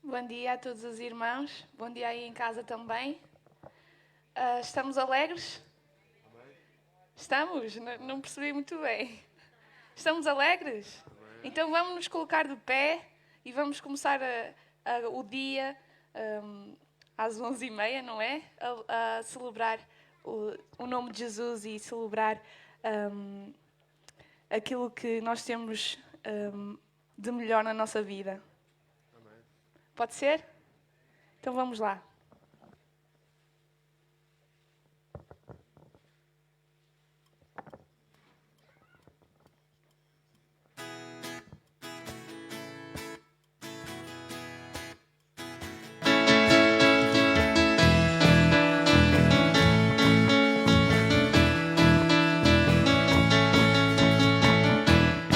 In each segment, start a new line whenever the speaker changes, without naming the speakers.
Bom dia a todos os irmãos. Bom dia aí em casa também. Estamos alegres? Estamos? Não percebi muito bem. Estamos alegres? Então vamos nos colocar de pé e vamos começar o dia às 11h30, não é? A celebrar o nome de Jesus e celebrar aquilo que nós temos de melhor na nossa vida. Pode ser? Então vamos lá.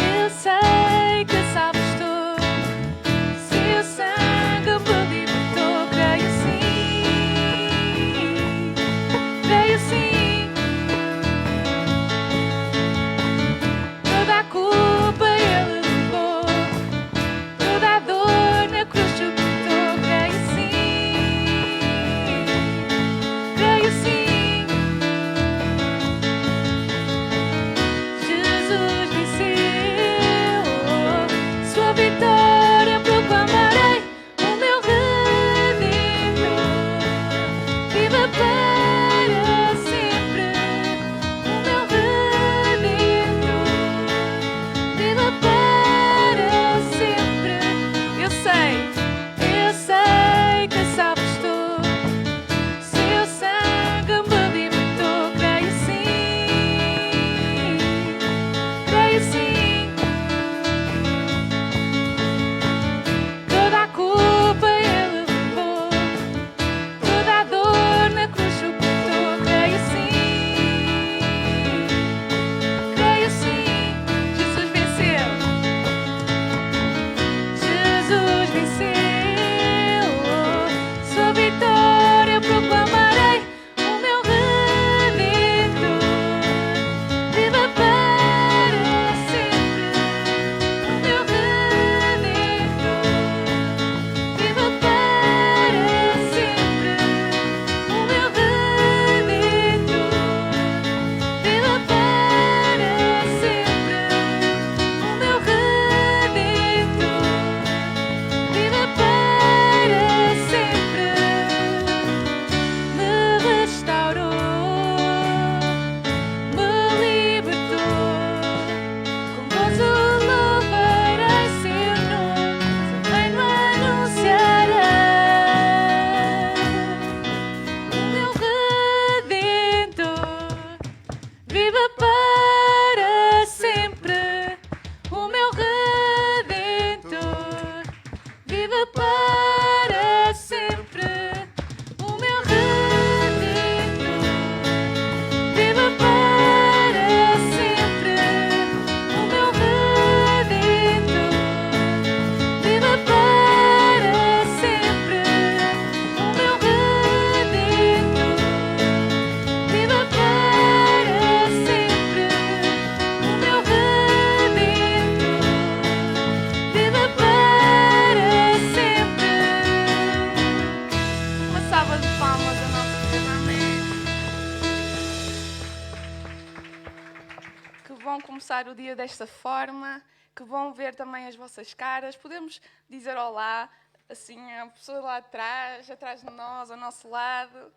Eu sei que sabes tudo, se o sangue me libertou, creio sim, toda a culpa ele levou, toda a dor na cruz suportou, creio sim, Jesus venceu, sua vitória proclamarei, o meu Redentor viva para sempre, o meu Redentor viva para sempre. Eu sei que sabes tudo, seu sangue me libertou, creio sim, toda a culpa ele levou, toda a dor na cruz suportou, creio sim, Jesus venceu, sua vitória proclamarei, o meu Redentor viva para sempre, o meu Redentor viva para sempre, o meu Redentor viva para sempre, o meu Redentor viva para sempre. Me restaurou, me libertou, com gozo louvarei seu nome, seu reino anunciarei. O meu Redentor viva para sempre, o meu Redentor viva para sempre, o meu Redentor viva para sempre, o meu Redentor viva para sempre, o meu Redentor viva para sempre, o meu Redentor viva para sempre. Uma salva de palmas a nosso Deus, amém. Que bom começar o dia desta forma, que bom ver também as vossas caras. Podemos dizer olá, assim, a pessoa lá atrás de nós, ao nosso lado.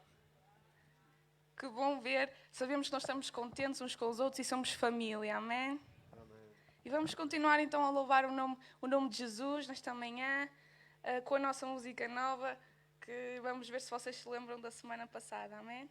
Que bom ver, sabemos que nós estamos contentes uns com os outros e somos família, amém? E vamos continuar então a louvar o nome de Jesus nesta manhã, com a nossa música nova, que vamos ver se vocês se lembram da semana passada, amém?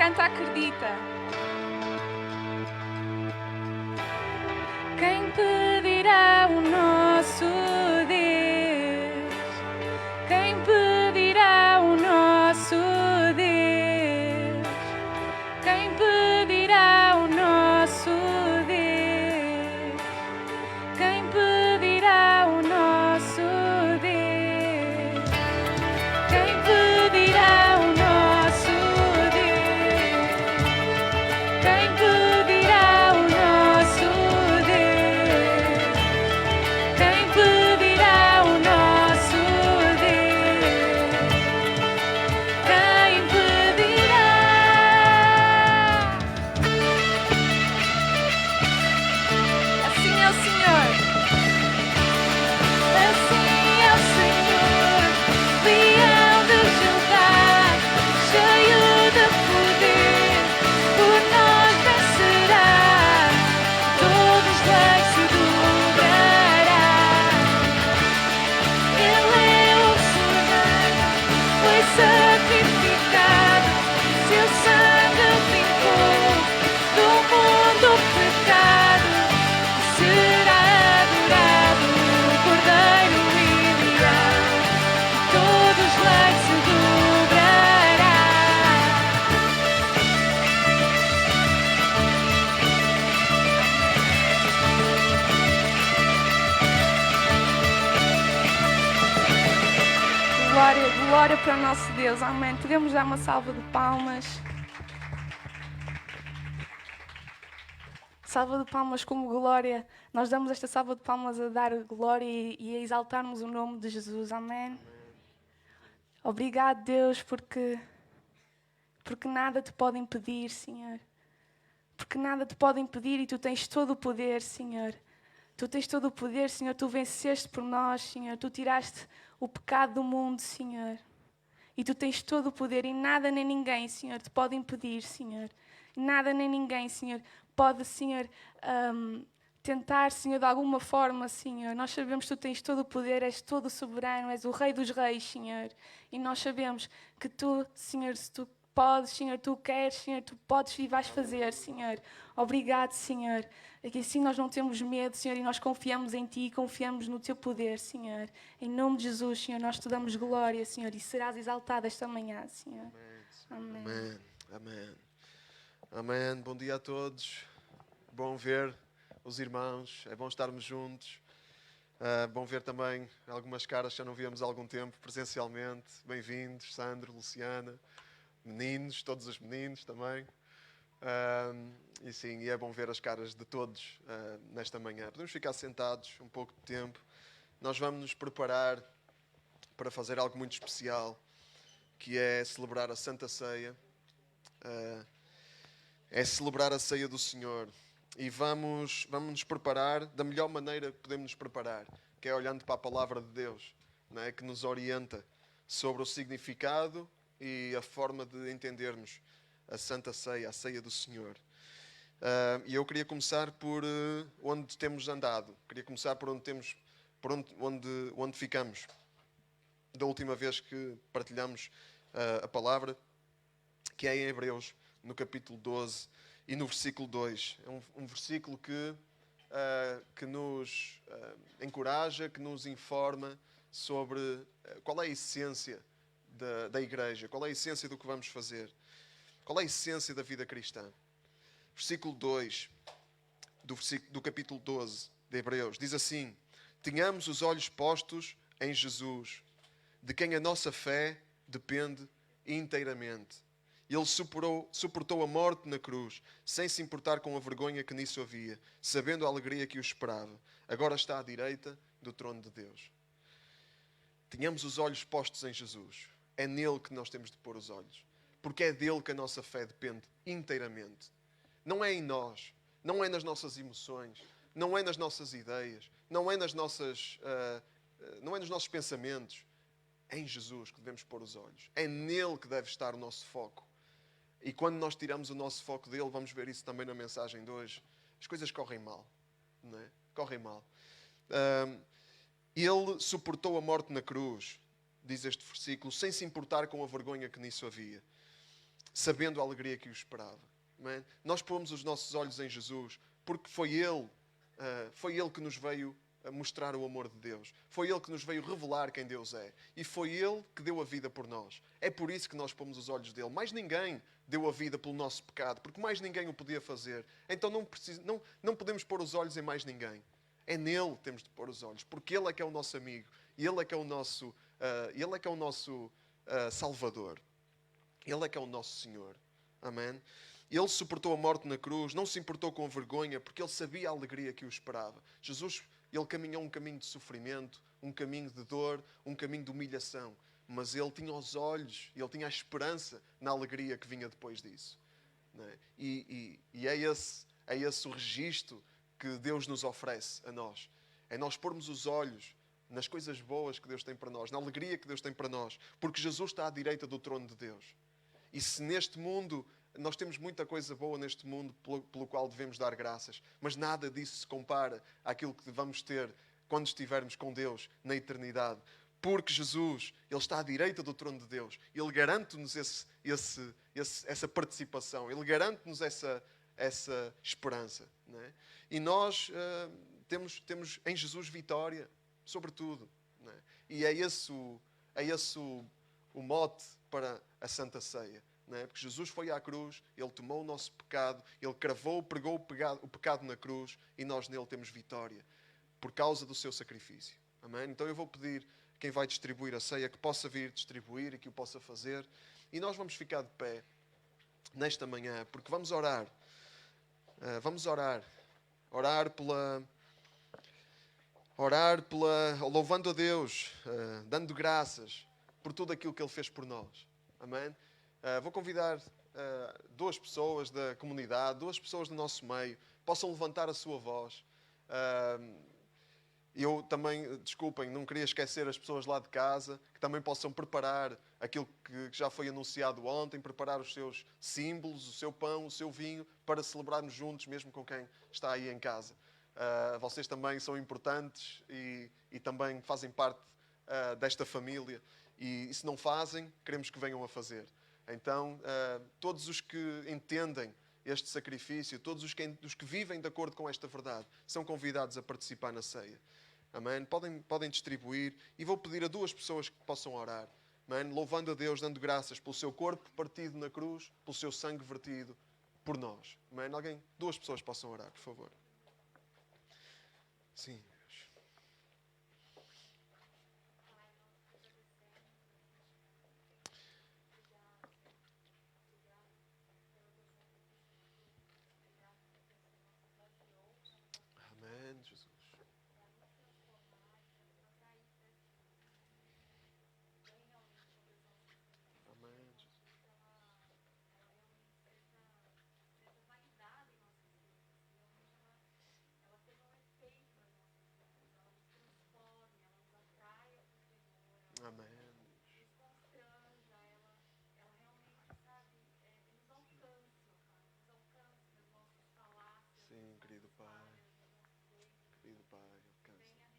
canta acredita. Quem pedirá o nosso Deus? Quem pedirá o nosso Deus? Quem pedirá o nosso Deus? Quem pedirá o nosso Deus? Quem pedirá o nosso Deus? Quem pedirá o nosso Deus? Quem pedirá o nosso Deus? Quem pedirá? Assim é o Senhor. Assim é o Senhor, leão de Judá, cheio de poder, por nós vencerá, todos os leis se dobrará. Ele é o Senhor, foi sacrificado, seu sangue limpou do mundo o pecado, e será adorado o Cordeiro e Leão, e todos os leis se dobrará. Glória, glória para o nosso Deus, amém. Podemos dar uma salva de palmas. Salva de palmas como glória. Nós damos esta salva de palmas a dar glória e a exaltarmos o nome de Jesus, amém. Obrigado, Deus, porque nada te pode impedir, Senhor. Porque nada te pode impedir e tu tens todo o poder, Senhor. Tu tens todo o poder, Senhor. Tu venceste por nós, Senhor. Tu tiraste o pecado do mundo, Senhor. E tu tens todo o poder e nada nem ninguém, Senhor, te pode impedir, Senhor. Nada nem ninguém, Senhor, pode, Senhor, tentar, Senhor, de alguma forma, Senhor. Nós sabemos que tu tens todo o poder, és todo o soberano, és o Rei dos Reis, Senhor. E nós sabemos que tu, Senhor, se tu podes, Senhor, tu queres, Senhor, tu podes e vais fazer, Senhor. Obrigado, Senhor. Aqui assim nós não temos medo, Senhor, e nós confiamos em Ti, confiamos no Teu poder, Senhor. Em nome de Jesus, Senhor, nós te damos glória, Senhor, e serás exaltado esta manhã, Senhor. Amém.
Amém. Amém. Amém. Bom dia a todos. Bom ver os irmãos. É bom estarmos juntos. Bom ver também algumas caras que já não víamos há algum tempo presencialmente. Bem-vindos, Sandro, Luciana, meninos, todos os meninos também. E sim, é bom ver as caras de todos nesta manhã. Podemos ficar sentados um pouco de tempo. Nós vamos nos preparar para fazer algo muito especial, que é celebrar a Santa Ceia. É celebrar a Ceia do Senhor. E vamos nos preparar da melhor maneira que podemos nos preparar, que é olhando para a Palavra de Deus, não é? Que nos orienta sobre o significado e a forma de entendermos a Santa Ceia, a Ceia do Senhor. E eu queria começar por onde temos andado. Queria começar por onde ficamos. Da última vez que partilhamos a palavra, que é em Hebreus, no capítulo 12 e no versículo 2. É um versículo que nos encoraja, que nos informa sobre qual é a essência da igreja, qual é a essência do que vamos fazer, qual é a essência da vida cristã. Versículo 2 do capítulo 12 de Hebreus diz assim: tenhamos os olhos postos em Jesus, de quem a nossa fé depende inteiramente. Ele suportou a morte na cruz, sem se importar com a vergonha que nisso havia, sabendo a alegria que o esperava. Agora está à direita do trono de Deus. Tenhamos os olhos postos em Jesus. É nele que nós temos de pôr os olhos. Porque é dele que a nossa fé depende inteiramente. Não é em nós, não é nas nossas emoções, não é nas nossas ideias, não é nos nossos pensamentos. É em Jesus que devemos pôr os olhos. É nele que deve estar o nosso foco. E quando nós tiramos o nosso foco dele, vamos ver isso também na mensagem de hoje, as coisas correm mal. Não é? Correm mal. Ele suportou a morte na cruz, diz este versículo, sem se importar com a vergonha que nisso havia. sabendo a alegria que o esperava. Amém? Nós pomos os nossos olhos em Jesus porque foi Ele que nos veio a mostrar o amor de Deus. Foi Ele que nos veio revelar quem Deus é. E foi Ele que deu a vida por nós. É por isso que nós pomos os olhos dele. Mais ninguém deu a vida pelo nosso pecado, porque mais ninguém o podia fazer. Então não podemos pôr os olhos em mais ninguém. É nele que temos de pôr os olhos, porque Ele é que é o nosso amigo. E Ele é que é o nosso, Salvador. Ele é que é o nosso Senhor. Amém? Ele suportou a morte na cruz, não se importou com a vergonha, porque Ele sabia a alegria que o esperava. Jesus, Ele caminhou um caminho de sofrimento, um caminho de dor, um caminho de humilhação. Mas Ele tinha os olhos, Ele tinha a esperança na alegria que vinha depois disso. Não é? E é esse o registro que Deus nos oferece a nós. É nós pormos os olhos nas coisas boas que Deus tem para nós, na alegria que Deus tem para nós, porque Jesus está à direita do trono de Deus. E se neste mundo, nós temos muita coisa boa neste mundo pelo qual devemos dar graças, mas nada disso se compara àquilo que vamos ter quando estivermos com Deus na eternidade. Porque Jesus, Ele está à direita do trono de Deus. Ele garante-nos essa participação. Ele garante-nos essa esperança. Não é? E nós temos em Jesus vitória sobre tudo. Não é? E é esse o mote para a Santa Ceia. Não é? Porque Jesus foi à cruz, Ele tomou o nosso pecado, Ele pregou o pecado na cruz e nós nele temos vitória por causa do seu sacrifício. Amém? Então eu vou pedir a quem vai distribuir a ceia que possa vir distribuir e que o possa fazer. E nós vamos ficar de pé nesta manhã, porque vamos orar. Vamos orar. Louvando a Deus, dando graças por tudo aquilo que Ele fez por nós. Amém? Vou convidar 2 pessoas da comunidade, 2 pessoas do nosso meio, possam levantar a sua voz. Eu também, desculpem, não queria esquecer as pessoas lá de casa, que também possam preparar aquilo que já foi anunciado ontem, preparar os seus símbolos, o seu pão, o seu vinho, para celebrarmos juntos, mesmo com quem está aí em casa. Vocês também são importantes e também fazem parte desta família. E se não fazem, queremos que venham a fazer. Então, todos os que entendem este sacrifício, todos os que vivem de acordo com esta verdade, são convidados a participar na ceia. Amém? Podem distribuir. E vou pedir a 2 pessoas que possam orar. Amém? Louvando a Deus, dando graças pelo seu corpo partido na cruz, pelo seu sangue vertido por nós. Amém? 2 pessoas possam orar, por favor. Sim. Amém, Jesus. Amém, Jesus. Amém. Sim, querido Pai. Querido Pai, alcança.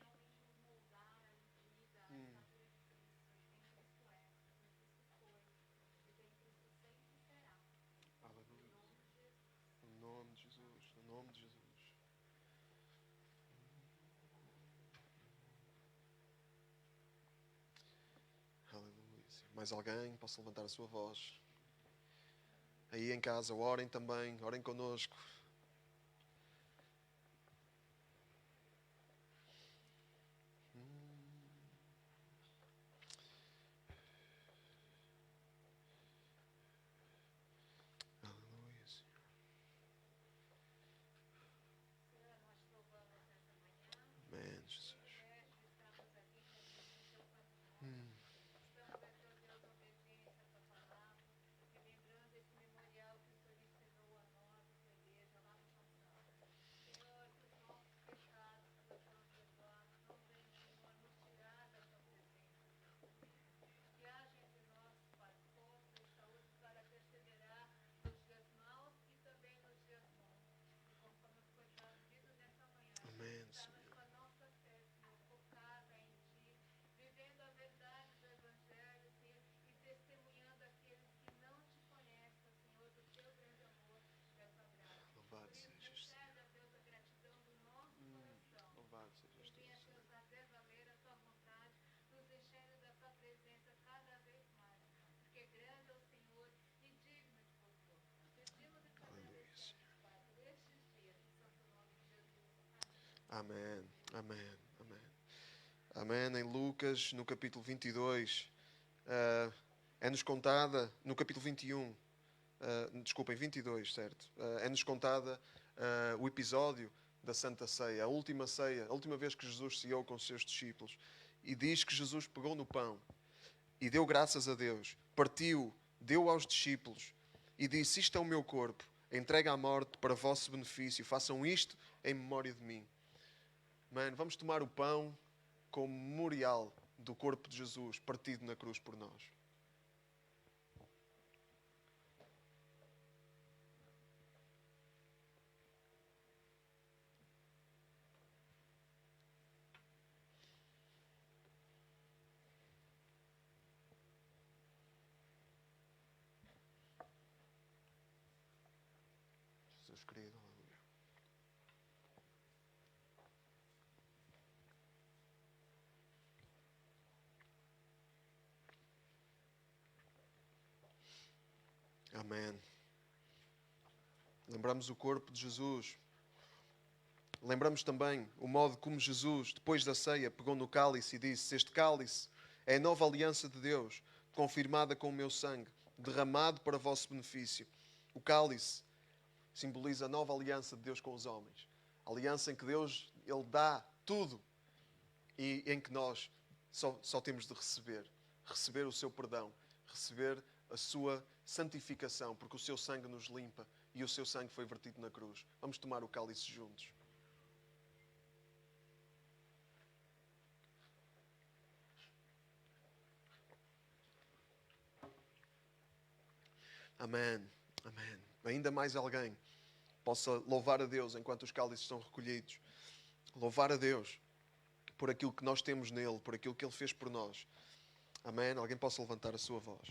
Aleluia. No nome de Jesus. No nome de Jesus. Aleluia. Mais alguém possa levantar a sua voz. Aí em casa, orem também. Orem connosco. Aleluia, Senhor. Amém, Jesus. Amém. Amém. Amém. Amém. Em Lucas, no capítulo 22, é-nos contada, no capítulo 21, desculpem, 22, certo? É-nos contada o episódio da Santa Ceia, a última ceia, a última vez que Jesus ceiou com os seus discípulos. E diz que Jesus pegou no pão e deu graças a Deus, partiu, deu aos discípulos e disse: isto é o meu corpo, entregue à morte para vosso benefício, façam isto em memória de mim. Mano, vamos tomar o pão como memorial do corpo de Jesus partido na cruz por nós. Jesus querido, aleluia. Amém. Lembramos o corpo de Jesus. Lembramos também o modo como Jesus, depois da ceia, pegou no cálice e disse: este cálice é a nova aliança de Deus, confirmada com o meu sangue, derramado para vosso benefício. O cálice simboliza a nova aliança de Deus com os homens. A aliança em que Deus Ele dá tudo e em que nós só temos de receber. Receber o seu perdão, receber a sua santificação, porque o seu sangue nos limpa e o seu sangue foi vertido na cruz. Vamos tomar o cálice juntos. Amém. Amém. Ainda mais alguém possa louvar a Deus enquanto os cálices são recolhidos. Louvar a Deus por aquilo que nós temos nele, por aquilo que Ele fez por nós. Amém. Alguém possa levantar a sua voz.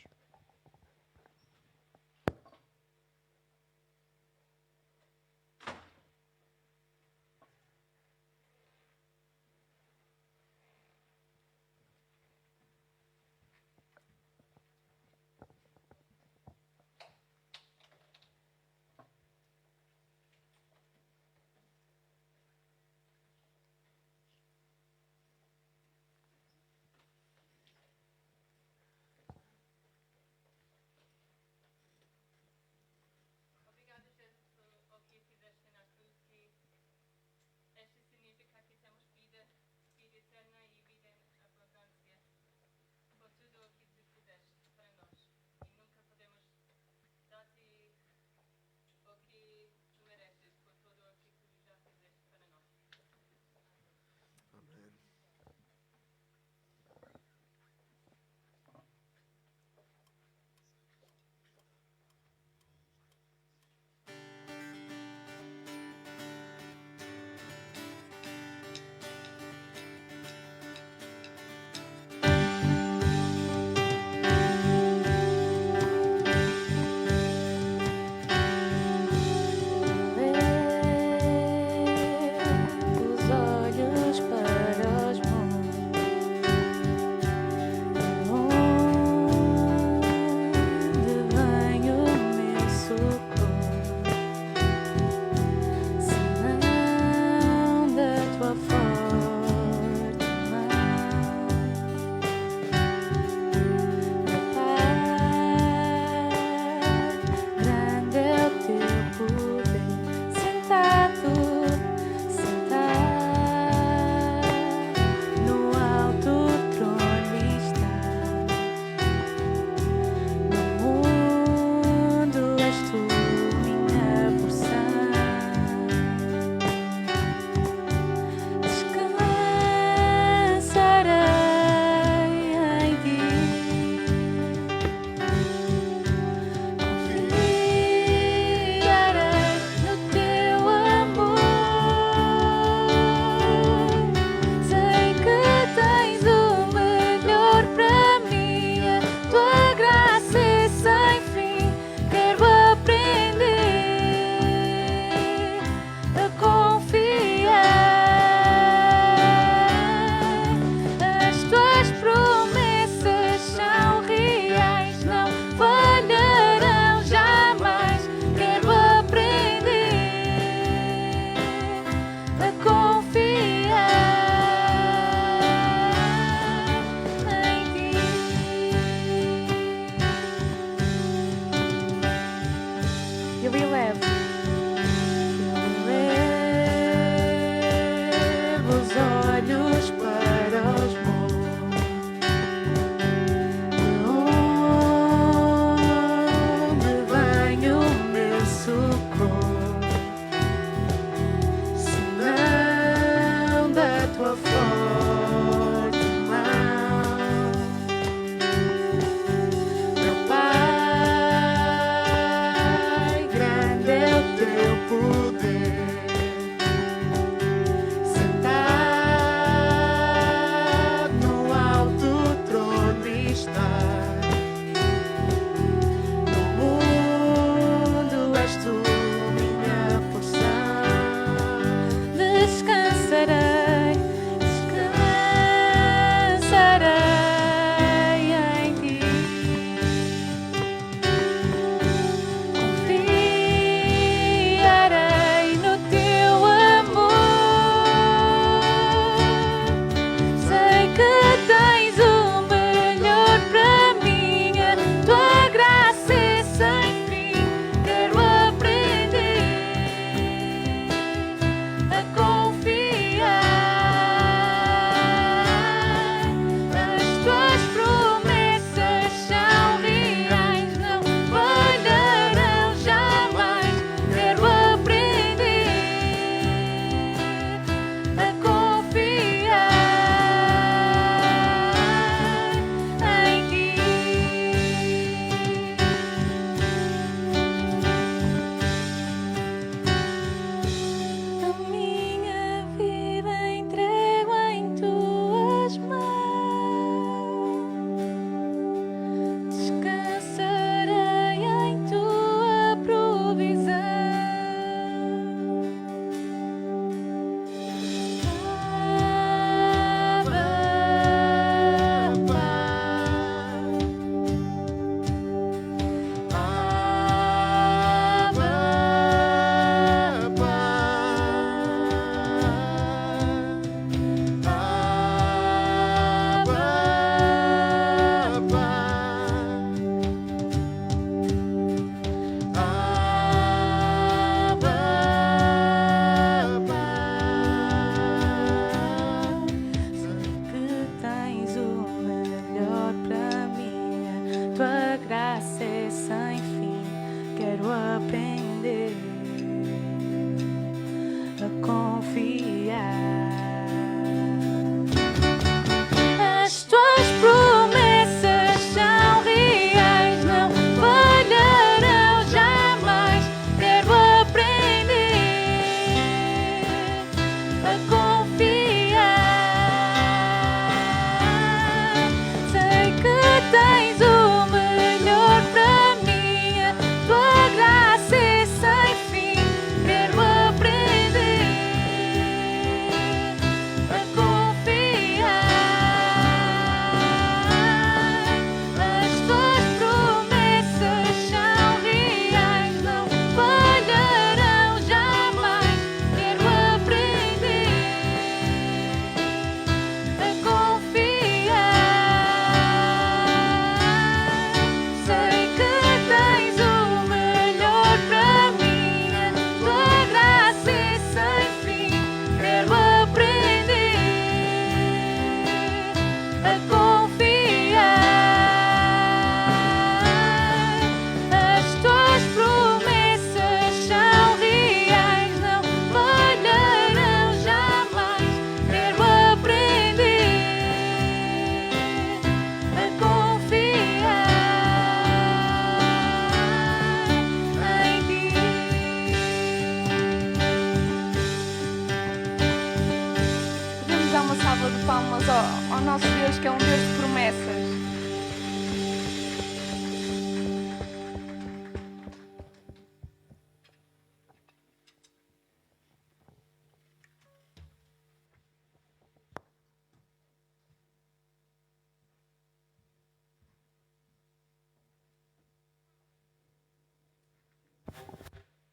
palmas ao nosso Deus, que é um Deus de promessas.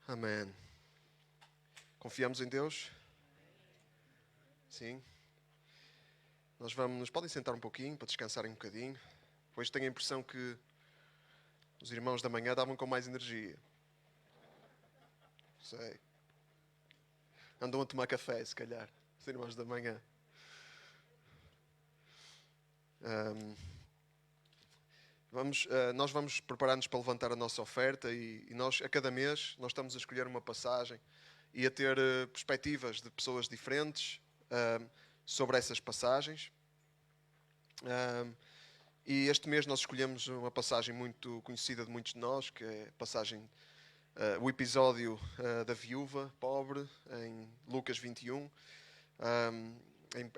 Amém. Confiamos em Deus? Sim. Nos podem sentar um pouquinho para descansarem um bocadinho. Hoje tenho a impressão que os irmãos da manhã estavam com mais energia. Sei. Andam a tomar café, se calhar, os irmãos da manhã. Nós vamos preparar-nos para levantar a nossa oferta e nós, a cada mês, nós estamos a escolher uma passagem e a ter perspectivas de pessoas diferentes sobre essas passagens. E este mês nós escolhemos uma passagem muito conhecida de muitos de nós, que é a passagem, o episódio da viúva pobre, em Lucas 21.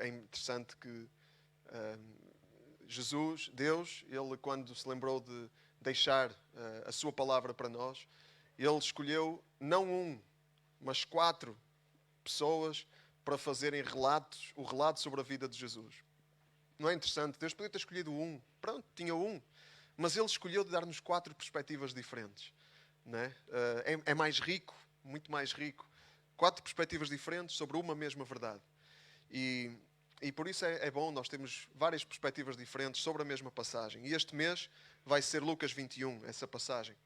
É interessante que Jesus, Deus, Ele quando se lembrou de deixar a sua palavra para nós, Ele escolheu não mas 4 pessoas para fazerem o relato sobre a vida de Jesus. Não é interessante? Deus podia ter escolhido pronto, tinha mas Ele escolheu de dar-nos 4 perspectivas diferentes. Não é? É mais rico, muito mais rico. 4 perspectivas diferentes sobre uma mesma verdade. E por isso é bom, nós temos várias perspectivas diferentes sobre a mesma passagem. E este mês vai ser Lucas 21, essa passagem.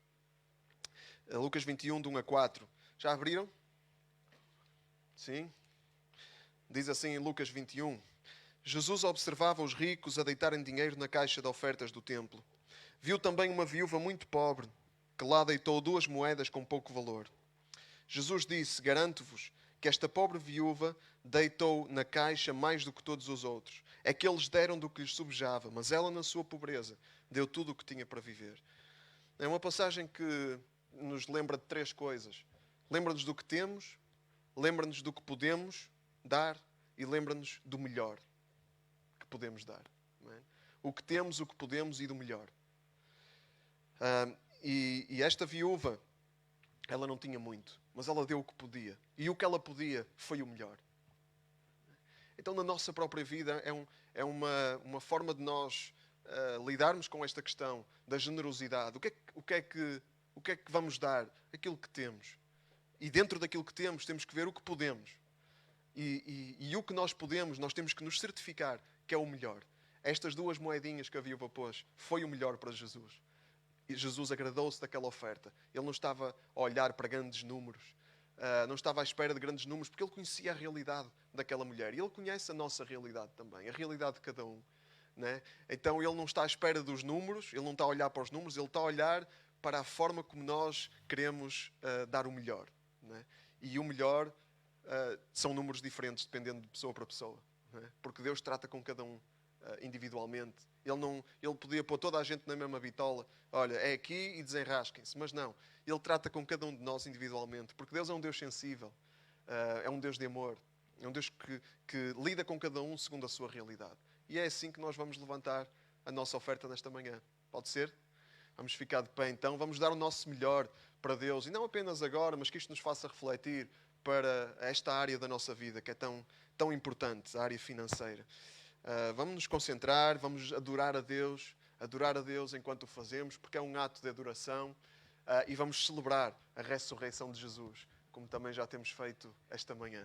Lucas 21, de 1 a 4. Já abriram? Sim? Diz assim em Lucas 21. Jesus observava os ricos a deitarem dinheiro na caixa de ofertas do templo. Viu também uma viúva muito pobre, que lá deitou 2 moedas com pouco valor. Jesus disse, garanto-vos, que esta pobre viúva deitou na caixa mais do que todos os outros. É que eles deram do que lhes subjava, mas ela, na sua pobreza, deu tudo o que tinha para viver. É uma passagem que nos lembra de 3 coisas. Lembra-nos do que temos, lembra-nos do que podemos dar e lembra-nos do melhor que podemos dar. Não é? O que temos, o que podemos e do melhor. E esta viúva, ela não tinha muito, mas ela deu o que podia. E o que ela podia foi o melhor. Então, na nossa própria vida, é uma forma de nós lidarmos com esta questão da generosidade. O que é que vamos dar? Aquilo que temos. E dentro daquilo que temos, temos que ver o que podemos. E o que nós podemos, nós temos que nos certificar que é o melhor. Estas 2 moedinhas que a viúva pôs, foi o melhor para Jesus. E Jesus agradou-se daquela oferta. Ele não estava a olhar para grandes números. Não estava à espera de grandes números, porque ele conhecia a realidade daquela mulher. E ele conhece a nossa realidade também, a realidade de cada um. Né? Então ele não está à espera dos números, ele não está a olhar para os números, ele está a olhar para a forma como nós queremos dar o melhor. Né? E o melhor são números diferentes, dependendo de pessoa para pessoa. Né? Porque Deus trata com cada um individualmente. Ele podia pôr toda a gente na mesma bitola. Olha, é aqui e desenrasquem-se. Mas não. Ele trata com cada um de nós individualmente. Porque Deus é um Deus sensível. É um Deus de amor. É um Deus que lida com cada um segundo a sua realidade. E é assim que nós vamos levantar a nossa oferta nesta manhã. Pode ser? Vamos ficar de pé então. Vamos dar o nosso melhor para Deus. E não apenas agora, mas que isto nos faça refletir para esta área da nossa vida que é tão importante, a área financeira. Vamos nos concentrar, vamos adorar a Deus enquanto o fazemos, porque é um ato de adoração, e vamos celebrar a ressurreição de Jesus, como também já temos feito esta manhã.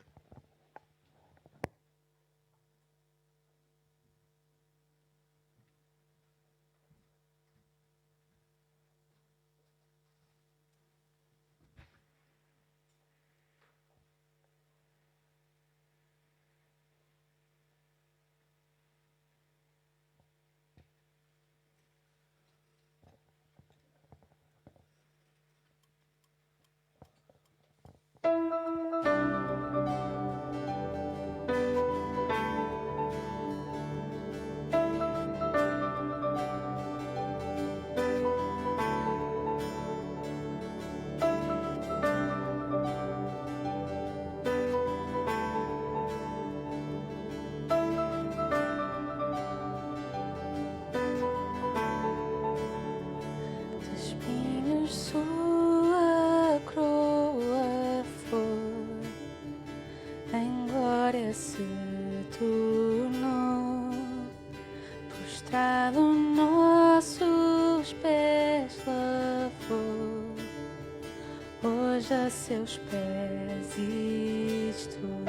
estrado nossos pés lavou, hoje a seus pés estou.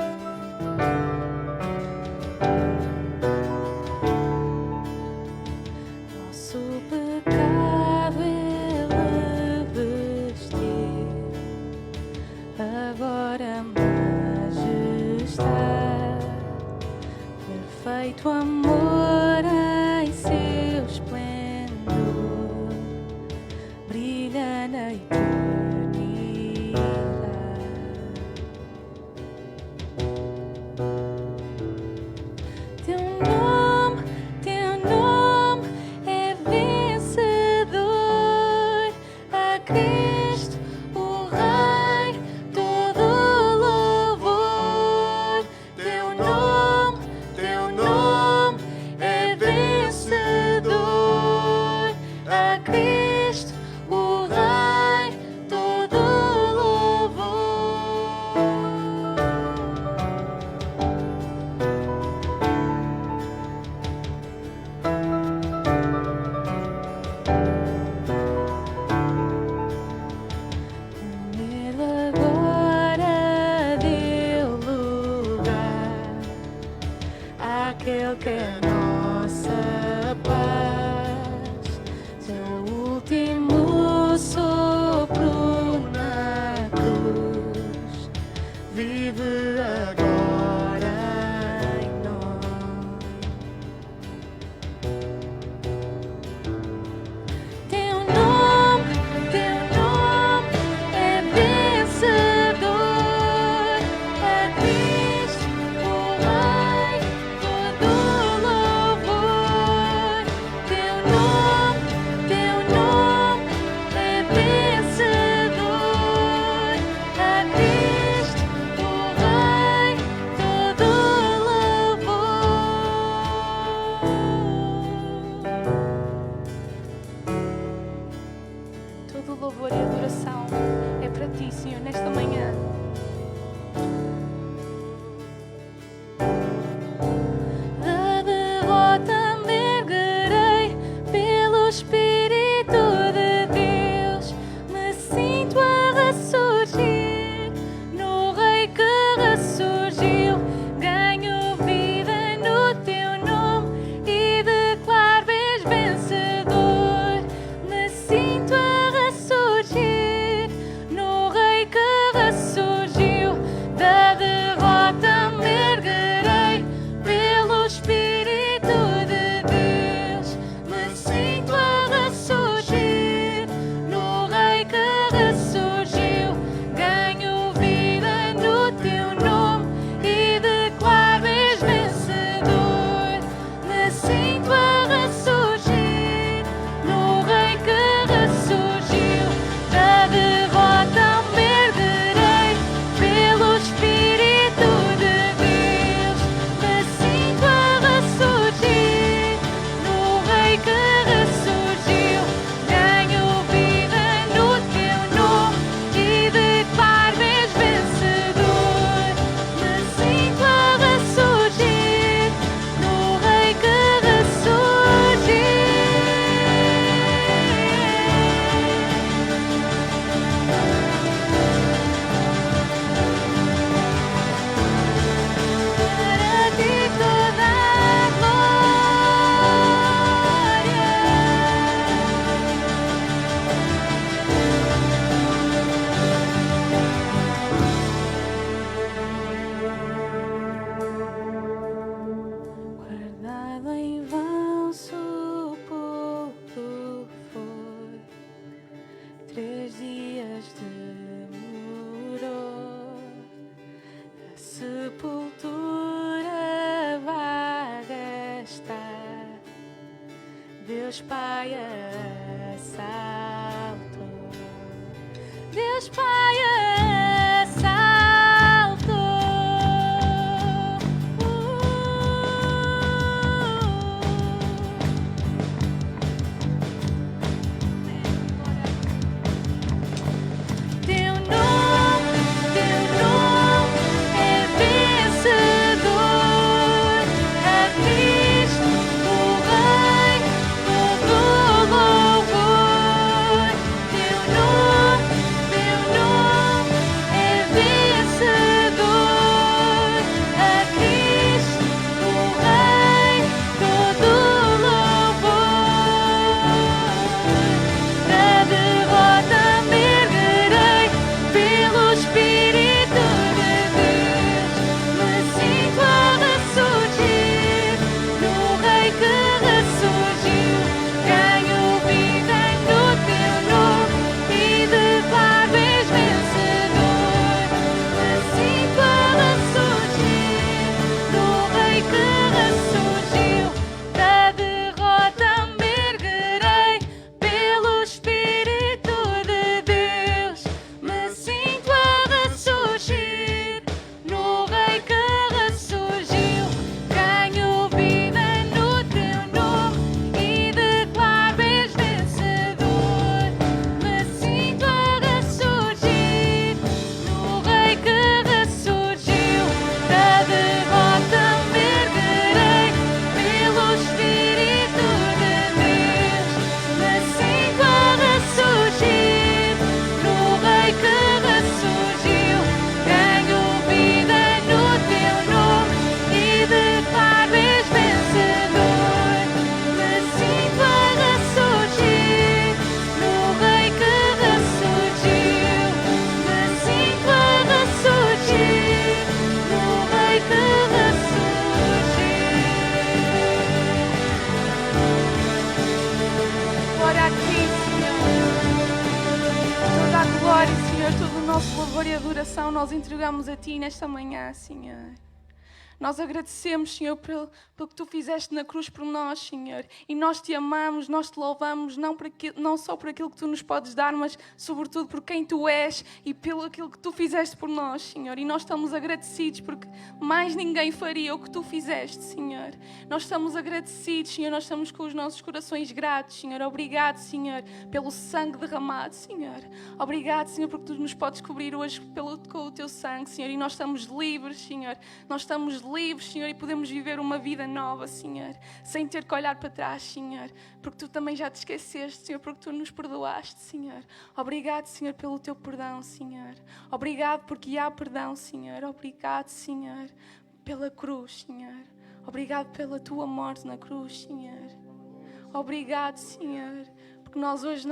Nosso pecado ele vestiu, agora majestade, perfeito amor em seu esplendor, brilha na eternidade. Teu nome é vencedor, a Cristo o Rei todo louvor. Teu nome é vencedor, a Cristo o Rei todo louvor. Ele agora deu lugar àquele que é nossa paz. Seu último sopro na cruz vive agora em nós. Teu nome é vencedor, a Cristo o Rei todo louvor. Teu nome é vencedor, a Cristo o Rei todo louvor. Todo louvor e adoração é para ti, Senhor, nesta manhã. Da derrota me erguerei pelo Espírito de Deus. Me sinto a ressurgir no Rei que ressurgiu. Ganho vida no teu nome e declaro és vencedor. Me sinto a ressurgir no Rei que ressurgiu. Da derrota me erguerei pelo Espírito de Deus. Me sinto a ressurgir no Rei que ressurgiu. Ganho vida no teu nome e declaro és vencedor. Me sinto a ressurgir no Rei que ressurgiu. Da derrota me erguerei pelo Espírito de Deus. Me sinto a ressurgir no Rei que ressurgiu. Ganho vida no teu nome e declaro és vencedor. Me sinto a ressurgir no Rei que para ti toda a glória. Guardado em vão sepulcro foi, 3 dias demorou. A sepultura vaga está, Deus Pai assaltou. Deus Pai assaltou. Teu nome é vencedor, a Cristo o Rei
nosso louvor e adoração nós entregamos a Ti nesta manhã, Senhor. Nós agradecemos, Senhor, pelo que Tu fizeste na cruz por nós, Senhor. E nós Te amamos, nós Te louvamos, não só por aquilo que Tu nos podes dar, mas sobretudo por quem Tu és e pelo aquilo que Tu fizeste por nós, Senhor. E nós estamos agradecidos porque mais ninguém faria o que Tu fizeste, Senhor. Nós estamos agradecidos, Senhor, nós estamos com os nossos corações gratos, Senhor. Obrigado, Senhor, pelo sangue derramado, Senhor. Obrigado, Senhor, porque Tu nos podes cobrir hoje com o Teu sangue, Senhor. E nós estamos livres, Senhor. Nós estamos livres, Senhor, e podemos viver uma vida nova, Senhor, sem ter que olhar para trás, Senhor, porque Tu também já te esqueceste, Senhor, porque Tu nos perdoaste, Senhor. Obrigado, Senhor, pelo Teu perdão, Senhor. Obrigado porque há perdão, Senhor. Obrigado, Senhor, pela cruz, Senhor. Obrigado pela Tua morte na cruz, Senhor. Obrigado, Senhor, porque nós hoje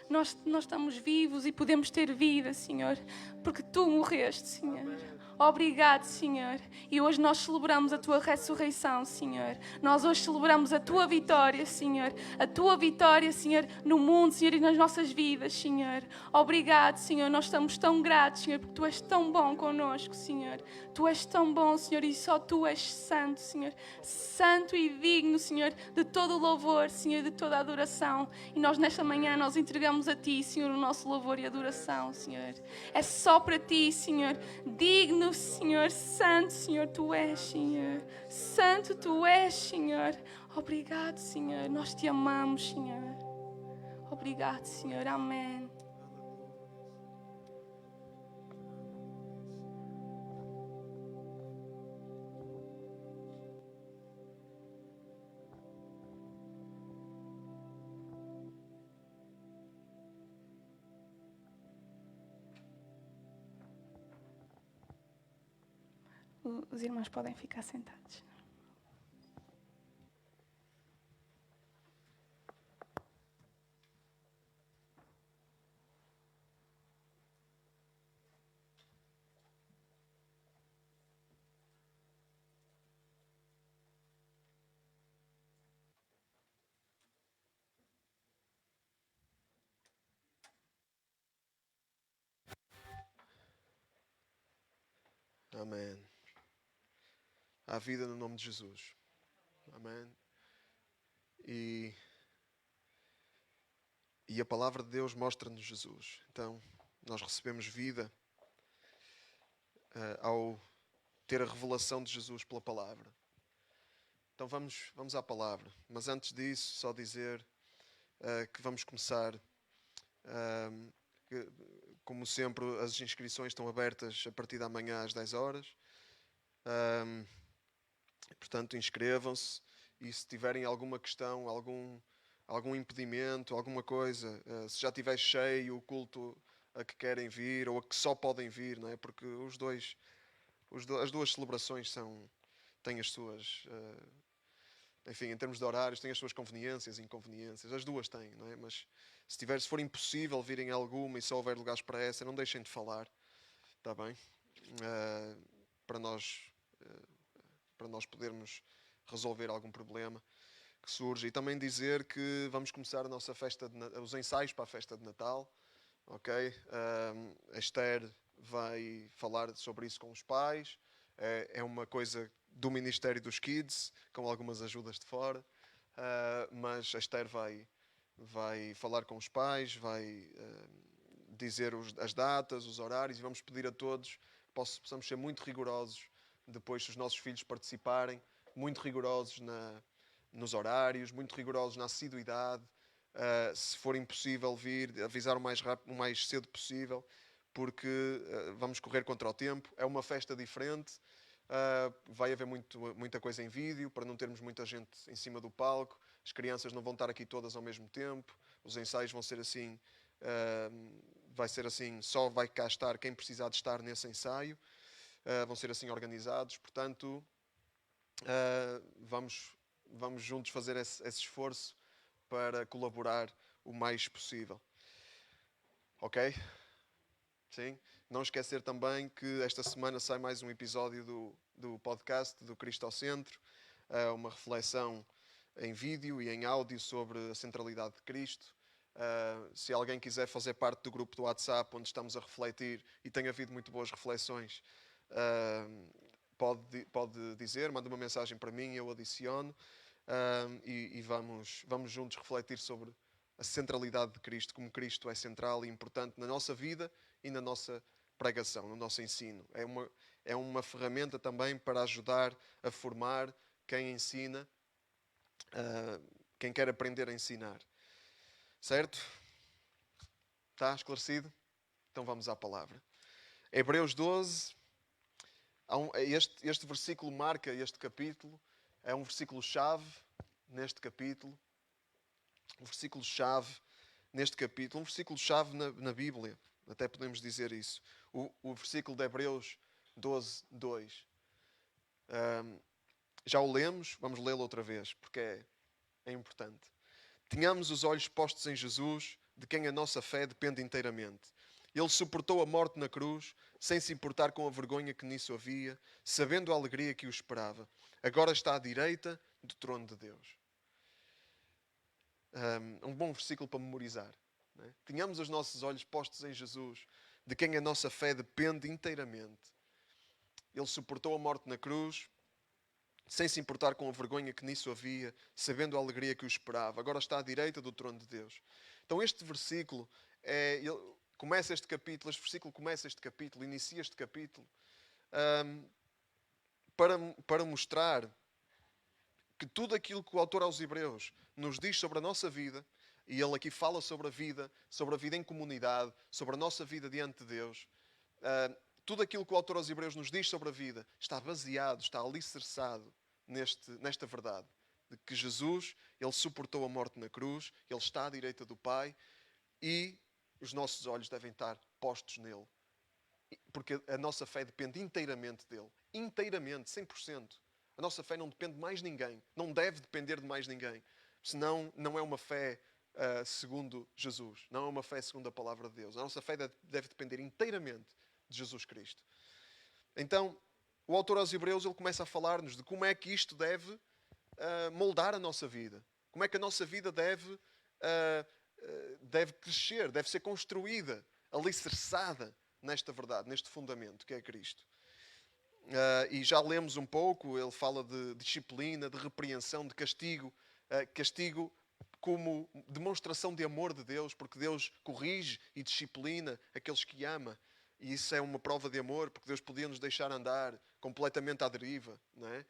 nós estamos vivos e podemos ter vida, Senhor, porque Tu morreste, Senhor. Obrigado, Senhor. E hoje nós celebramos a Tua ressurreição, Senhor. Nós hoje celebramos a Tua vitória, Senhor. A Tua vitória, Senhor, no mundo, Senhor, e nas nossas vidas, Senhor. Obrigado, Senhor. Nós estamos tão gratos, Senhor, porque Tu és tão bom connosco, Senhor. Tu és tão bom, Senhor, e só Tu és santo, Senhor. Santo e digno, Senhor, de todo o louvor, Senhor, de toda a adoração. E nós, nesta manhã, nós entregamos a Ti, Senhor, o nosso louvor e adoração, Senhor. É só para Ti, Senhor. Digno, Senhor, santo, Senhor, Tu és, Senhor. Santo Tu és, Senhor. Obrigado, Senhor. Nós Te amamos, Senhor. Obrigado, Senhor. Amém. Os irmãos podem ficar sentados.
Amém. Há vida no nome de Jesus. Amém. E a palavra de Deus mostra-nos Jesus. Então, nós recebemos vida ao ter a revelação de Jesus pela palavra. Então vamos à palavra. Mas antes disso, só dizer que vamos começar. Como sempre, as inscrições estão abertas a partir da manhã às 10 horas. Portanto, inscrevam-se. E se tiverem alguma questão, algum impedimento, alguma coisa, se já estiver cheio o culto a que querem vir ou a que só podem vir, não é? Porque as duas celebrações têm as suas... enfim, em termos de horários, têm as suas conveniências e inconveniências. As duas têm, não é? Mas se for impossível virem alguma e só houver lugares para essa, não deixem de falar. Está bem? Para nós podermos resolver algum problema que surge. E também dizer que vamos começar a nossa os ensaios para a festa de Natal. Ok? A Esther vai falar sobre isso com os pais. É uma coisa do Ministério dos Kids, com algumas ajudas de fora. Mas a Esther vai falar com os pais, vai dizer as datas, os horários, e vamos pedir a todos que possamos ser muito rigorosos depois, se os nossos filhos participarem, muito rigorosos nos horários, muito rigorosos na assiduidade. Se for impossível vir, avisar o mais cedo possível, porque vamos correr contra o tempo. É uma festa diferente. Vai haver muita coisa em vídeo, para não termos muita gente em cima do palco. As crianças não vão estar aqui todas ao mesmo tempo. Os ensaios vão ser assim, vai ser assim, só vai cá estar quem precisar de estar nesse ensaio. Vão ser assim organizados. Portanto, vamos juntos fazer esse esforço para colaborar o mais possível. Ok? Sim? Não esquecer também que esta semana sai mais um episódio do podcast do Cristo ao Centro, uma reflexão em vídeo e em áudio sobre a centralidade de Cristo. Se alguém quiser fazer parte do grupo do WhatsApp, onde estamos a refletir, e tem havido muito boas reflexões, pode dizer, manda uma mensagem para mim, eu adiciono, e vamos juntos refletir sobre a centralidade de Cristo, como Cristo é central e importante na nossa vida e na nossa pregação, no nosso ensino. É uma ferramenta também para ajudar a formar quem ensina, quem quer aprender a ensinar. Certo? Está esclarecido? Então vamos à palavra. Hebreus 12, este versículo marca este capítulo, é um versículo-chave neste capítulo. Um versículo-chave neste capítulo, um versículo-chave na Bíblia, até podemos dizer isso. O versículo de Hebreus 12, 2. Já o lemos, vamos lê-lo outra vez, porque é importante. Tenhamos os olhos postos em Jesus, de quem a nossa fé depende inteiramente. Ele suportou a morte na cruz, sem se importar com a vergonha que nisso havia, sabendo a alegria que o esperava. Agora está à direita do trono de Deus. Um bom versículo para memorizar. Não é? Tenhamos os nossos olhos postos em Jesus, de quem a nossa fé depende inteiramente. Ele suportou a morte na cruz, sem se importar com a vergonha que nisso havia, sabendo a alegria que o esperava. Agora está à direita do trono de Deus. Então este versículo, começa este capítulo, inicia este capítulo, para mostrar que tudo aquilo que o autor aos Hebreus nos diz sobre a nossa vida, e ele aqui fala sobre a vida em comunidade, sobre a nossa vida diante de Deus, tudo aquilo que o autor aos Hebreus nos diz sobre a vida está baseado, está alicerçado nesta verdade. De que Jesus, ele suportou a morte na cruz, ele está à direita do Pai e os nossos olhos devem estar postos nele. Porque a nossa fé depende inteiramente dele. Inteiramente, 100%. A nossa fé não depende de mais ninguém. Não deve depender de mais ninguém. Senão, não é uma fé segundo Jesus. Não é uma fé segundo a palavra de Deus. A nossa fé deve depender inteiramente de Jesus Cristo. Então, o autor aos Hebreus, ele começa a falar-nos de como é que isto deve moldar a nossa vida. Como é que a nossa vida deve crescer, deve ser construída, alicerçada nesta verdade, neste fundamento que é Cristo. E já lemos um pouco, ele fala de disciplina, de repreensão, de castigo. Castigo como demonstração de amor de Deus, porque Deus corrige e disciplina aqueles que ama. E isso é uma prova de amor, porque Deus podia nos deixar andar completamente à deriva. Não é?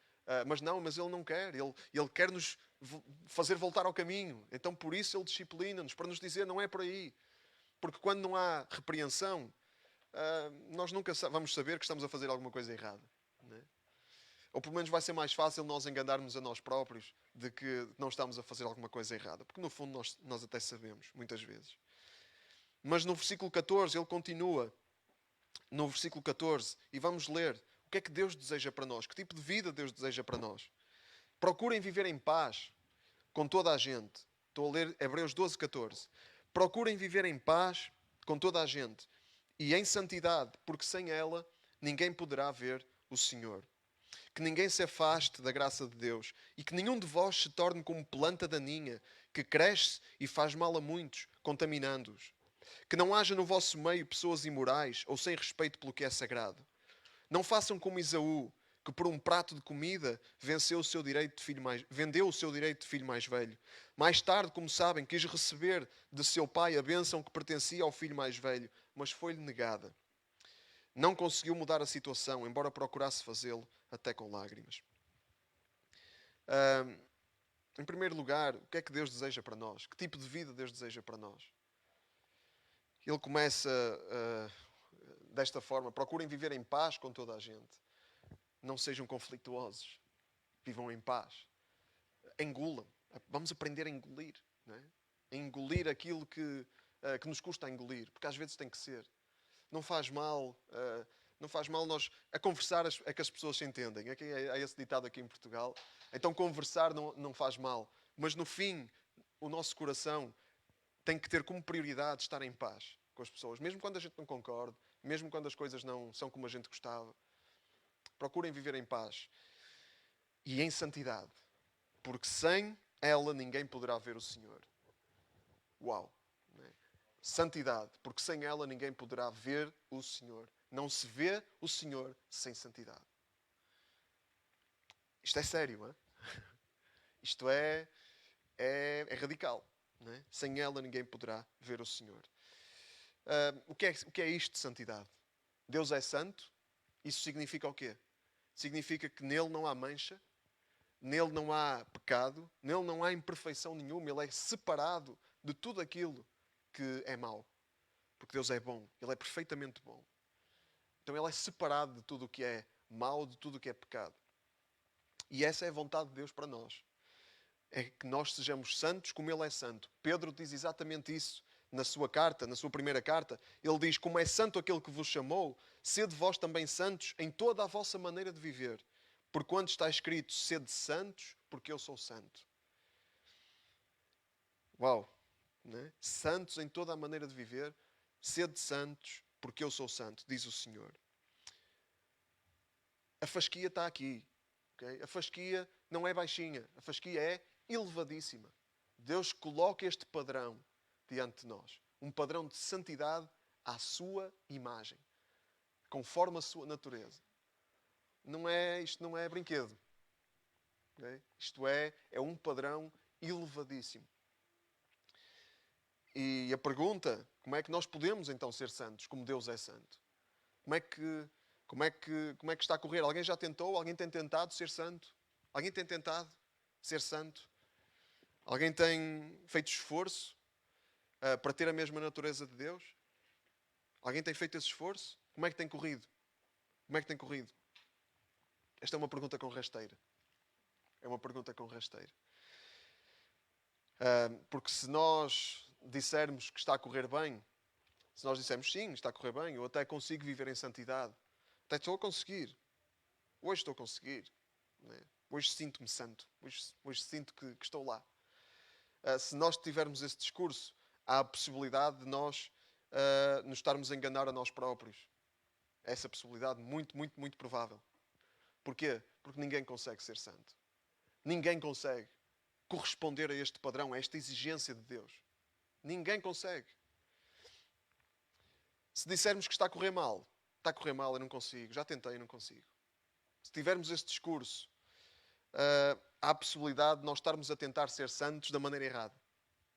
Mas Ele não quer. Ele quer nos fazer voltar ao caminho. Então por isso Ele disciplina-nos, para nos dizer não é por aí. Porque quando não há repreensão, nós nunca vamos saber que estamos a fazer alguma coisa errada. Não é? Ou pelo menos vai ser mais fácil nós enganarmos a nós próprios de que não estamos a fazer alguma coisa errada. Porque no fundo nós até sabemos, muitas vezes. Mas no versículo 14 ele continua. No versículo 14, e vamos ler o que é que Deus deseja para nós. Que tipo de vida Deus deseja para nós. Procurem viver em paz com toda a gente. Estou a ler Hebreus 12, 14. Procurem viver em paz com toda a gente e em santidade, porque sem ela ninguém poderá ver o Senhor. Que ninguém se afaste da graça de Deus e que nenhum de vós se torne como planta daninha, que cresce e faz mal a muitos, contaminando-os. Que não haja no vosso meio pessoas imorais ou sem respeito pelo que é sagrado. Não façam como Esaú, que por um prato de comida vendeu o seu direito de filho mais velho. Mais tarde, como sabem, quis receber de seu pai a bênção que pertencia ao filho mais velho, mas foi-lhe negada. Não conseguiu mudar a situação, embora procurasse fazê-lo, até com lágrimas. Em primeiro lugar, o que é que Deus deseja para nós? Que tipo de vida Deus deseja para nós? Ele começa desta forma: procurem viver em paz com toda a gente. Não sejam conflituosos. Vivam em paz. Engulam. Vamos aprender a engolir. Não é? A engolir aquilo que nos custa a engolir. Porque às vezes tem que ser. Não faz mal. Não faz mal nós... A conversar é que as pessoas se entendem. É esse ditado aqui em Portugal. Então conversar não faz mal. Mas no fim, o nosso coração tem que ter como prioridade estar em paz com as pessoas. Mesmo quando a gente não concorda. Mesmo quando as coisas não são como a gente gostava. Procurem viver em paz e em santidade, porque sem ela ninguém poderá ver o Senhor. Uau! Santidade, porque sem ela ninguém poderá ver o Senhor. Não se vê o Senhor sem santidade. Isto é sério, não é? Isto é radical. Não é? Sem ela ninguém poderá ver o Senhor. O que é isto de santidade? Deus é santo. Isso significa o quê? Significa que nele não há mancha, nele não há pecado, nele não há imperfeição nenhuma. Ele é separado de tudo aquilo que é mau. Porque Deus é bom. Ele é perfeitamente bom. Então ele é separado de tudo o que é mau, de tudo o que é pecado. E essa é a vontade de Deus para nós. É que nós sejamos santos como Ele é santo. Pedro diz exatamente isso na sua carta, na sua primeira carta. Ele diz, como é santo aquele que vos chamou, sede vós também santos em toda a vossa maneira de viver. Porquanto está escrito, sede santos, porque eu sou santo. Uau! Né? Santos em toda a maneira de viver, sede santos, porque eu sou santo, diz o Senhor. A fasquia está aqui. Okay? A fasquia não é baixinha, a fasquia é elevadíssima. Deus coloca este padrão diante de nós. Um padrão de santidade à sua imagem, conforme a sua natureza. Isto não é brinquedo. Okay? Isto é um padrão elevadíssimo. E a pergunta, como é que nós podemos então ser santos, como Deus é santo? Como é que está a correr? Alguém já tentou? Alguém tem tentado ser santo? Alguém tem tentado ser santo? Alguém tem feito esforço para ter a mesma natureza de Deus? Alguém tem feito esse esforço? Como é que tem corrido? Como é que tem corrido? Esta é uma pergunta com rasteira. É uma pergunta com rasteira. Porque se nós dissermos que está a correr bem, se nós dissermos sim, está a correr bem, eu até consigo viver em santidade, até estou a conseguir. Hoje estou a conseguir. Né? Hoje sinto-me santo. Hoje sinto que estou lá. Se nós tivermos esse discurso, há a possibilidade de nós nos estarmos a enganar a nós próprios. Essa possibilidade muito, muito, muito provável. Porquê? Porque ninguém consegue ser santo. Ninguém consegue corresponder a este padrão, a esta exigência de Deus. Ninguém consegue. Se dissermos que está a correr mal, eu não consigo, já tentei, não consigo. Se tivermos este discurso, há a possibilidade de nós estarmos a tentar ser santos da maneira errada.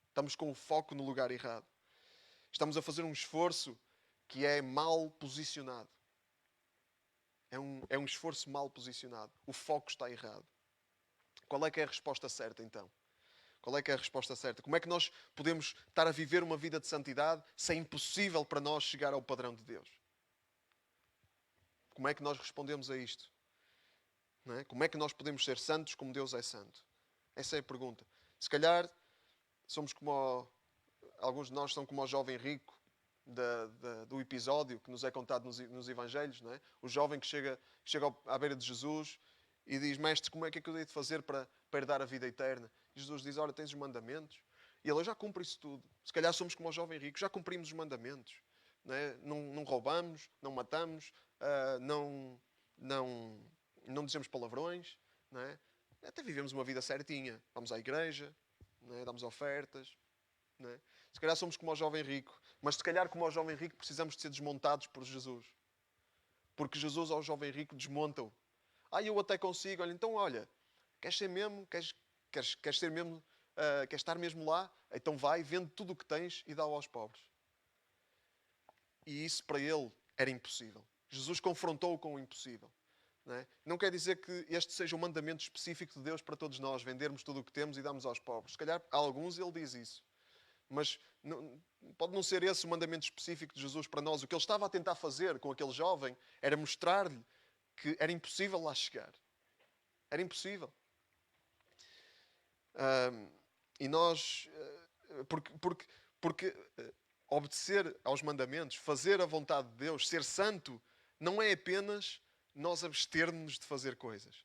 Estamos com o foco no lugar errado. Estamos a fazer um esforço que é mal posicionado. É um esforço mal posicionado. O foco está errado. Qual é que é a resposta certa, então? Qual é que é a resposta certa? Como é que nós podemos estar a viver uma vida de santidade se é impossível para nós chegar ao padrão de Deus? Como é que nós respondemos a isto? Não é? Como é que nós podemos ser santos como Deus é santo? Essa é a pergunta. Se calhar somos alguns de nós são como o jovem rico do episódio que nos é contado nos Evangelhos. Não é? O jovem que chega à beira de Jesus e diz, mestre, como é que eu hei de fazer para herdar a vida eterna? E Jesus diz, olha, tens os mandamentos. E ele, eu já cumpro isso tudo. Se calhar somos como o jovem rico, já cumprimos os mandamentos. Não é? Não roubamos, não matamos, não dizemos palavrões. Não é? Até vivemos uma vida certinha. Vamos à igreja, não é? Damos ofertas. Não é? Se calhar somos como o jovem rico. Mas se calhar como o jovem rico precisamos de ser desmontados por Jesus. Porque Jesus ao jovem rico desmonta-o. Eu até consigo. Olha, queres ser mesmo? Queres ser mesmo? Queres estar mesmo lá? Então vai, vende tudo o que tens e dá-o aos pobres. E isso para ele era impossível. Jesus confrontou-o com o impossível. Não quer dizer que este seja um mandamento específico de Deus para todos nós, vendermos tudo o que temos e darmos aos pobres. Se calhar a alguns ele diz isso. Mas pode não ser esse o mandamento específico de Jesus para nós. O que ele estava a tentar fazer com aquele jovem era mostrar-lhe que era impossível lá chegar. Era impossível. E nós... Porque obedecer aos mandamentos, fazer a vontade de Deus, ser santo, não é apenas nós abstermos de fazer coisas.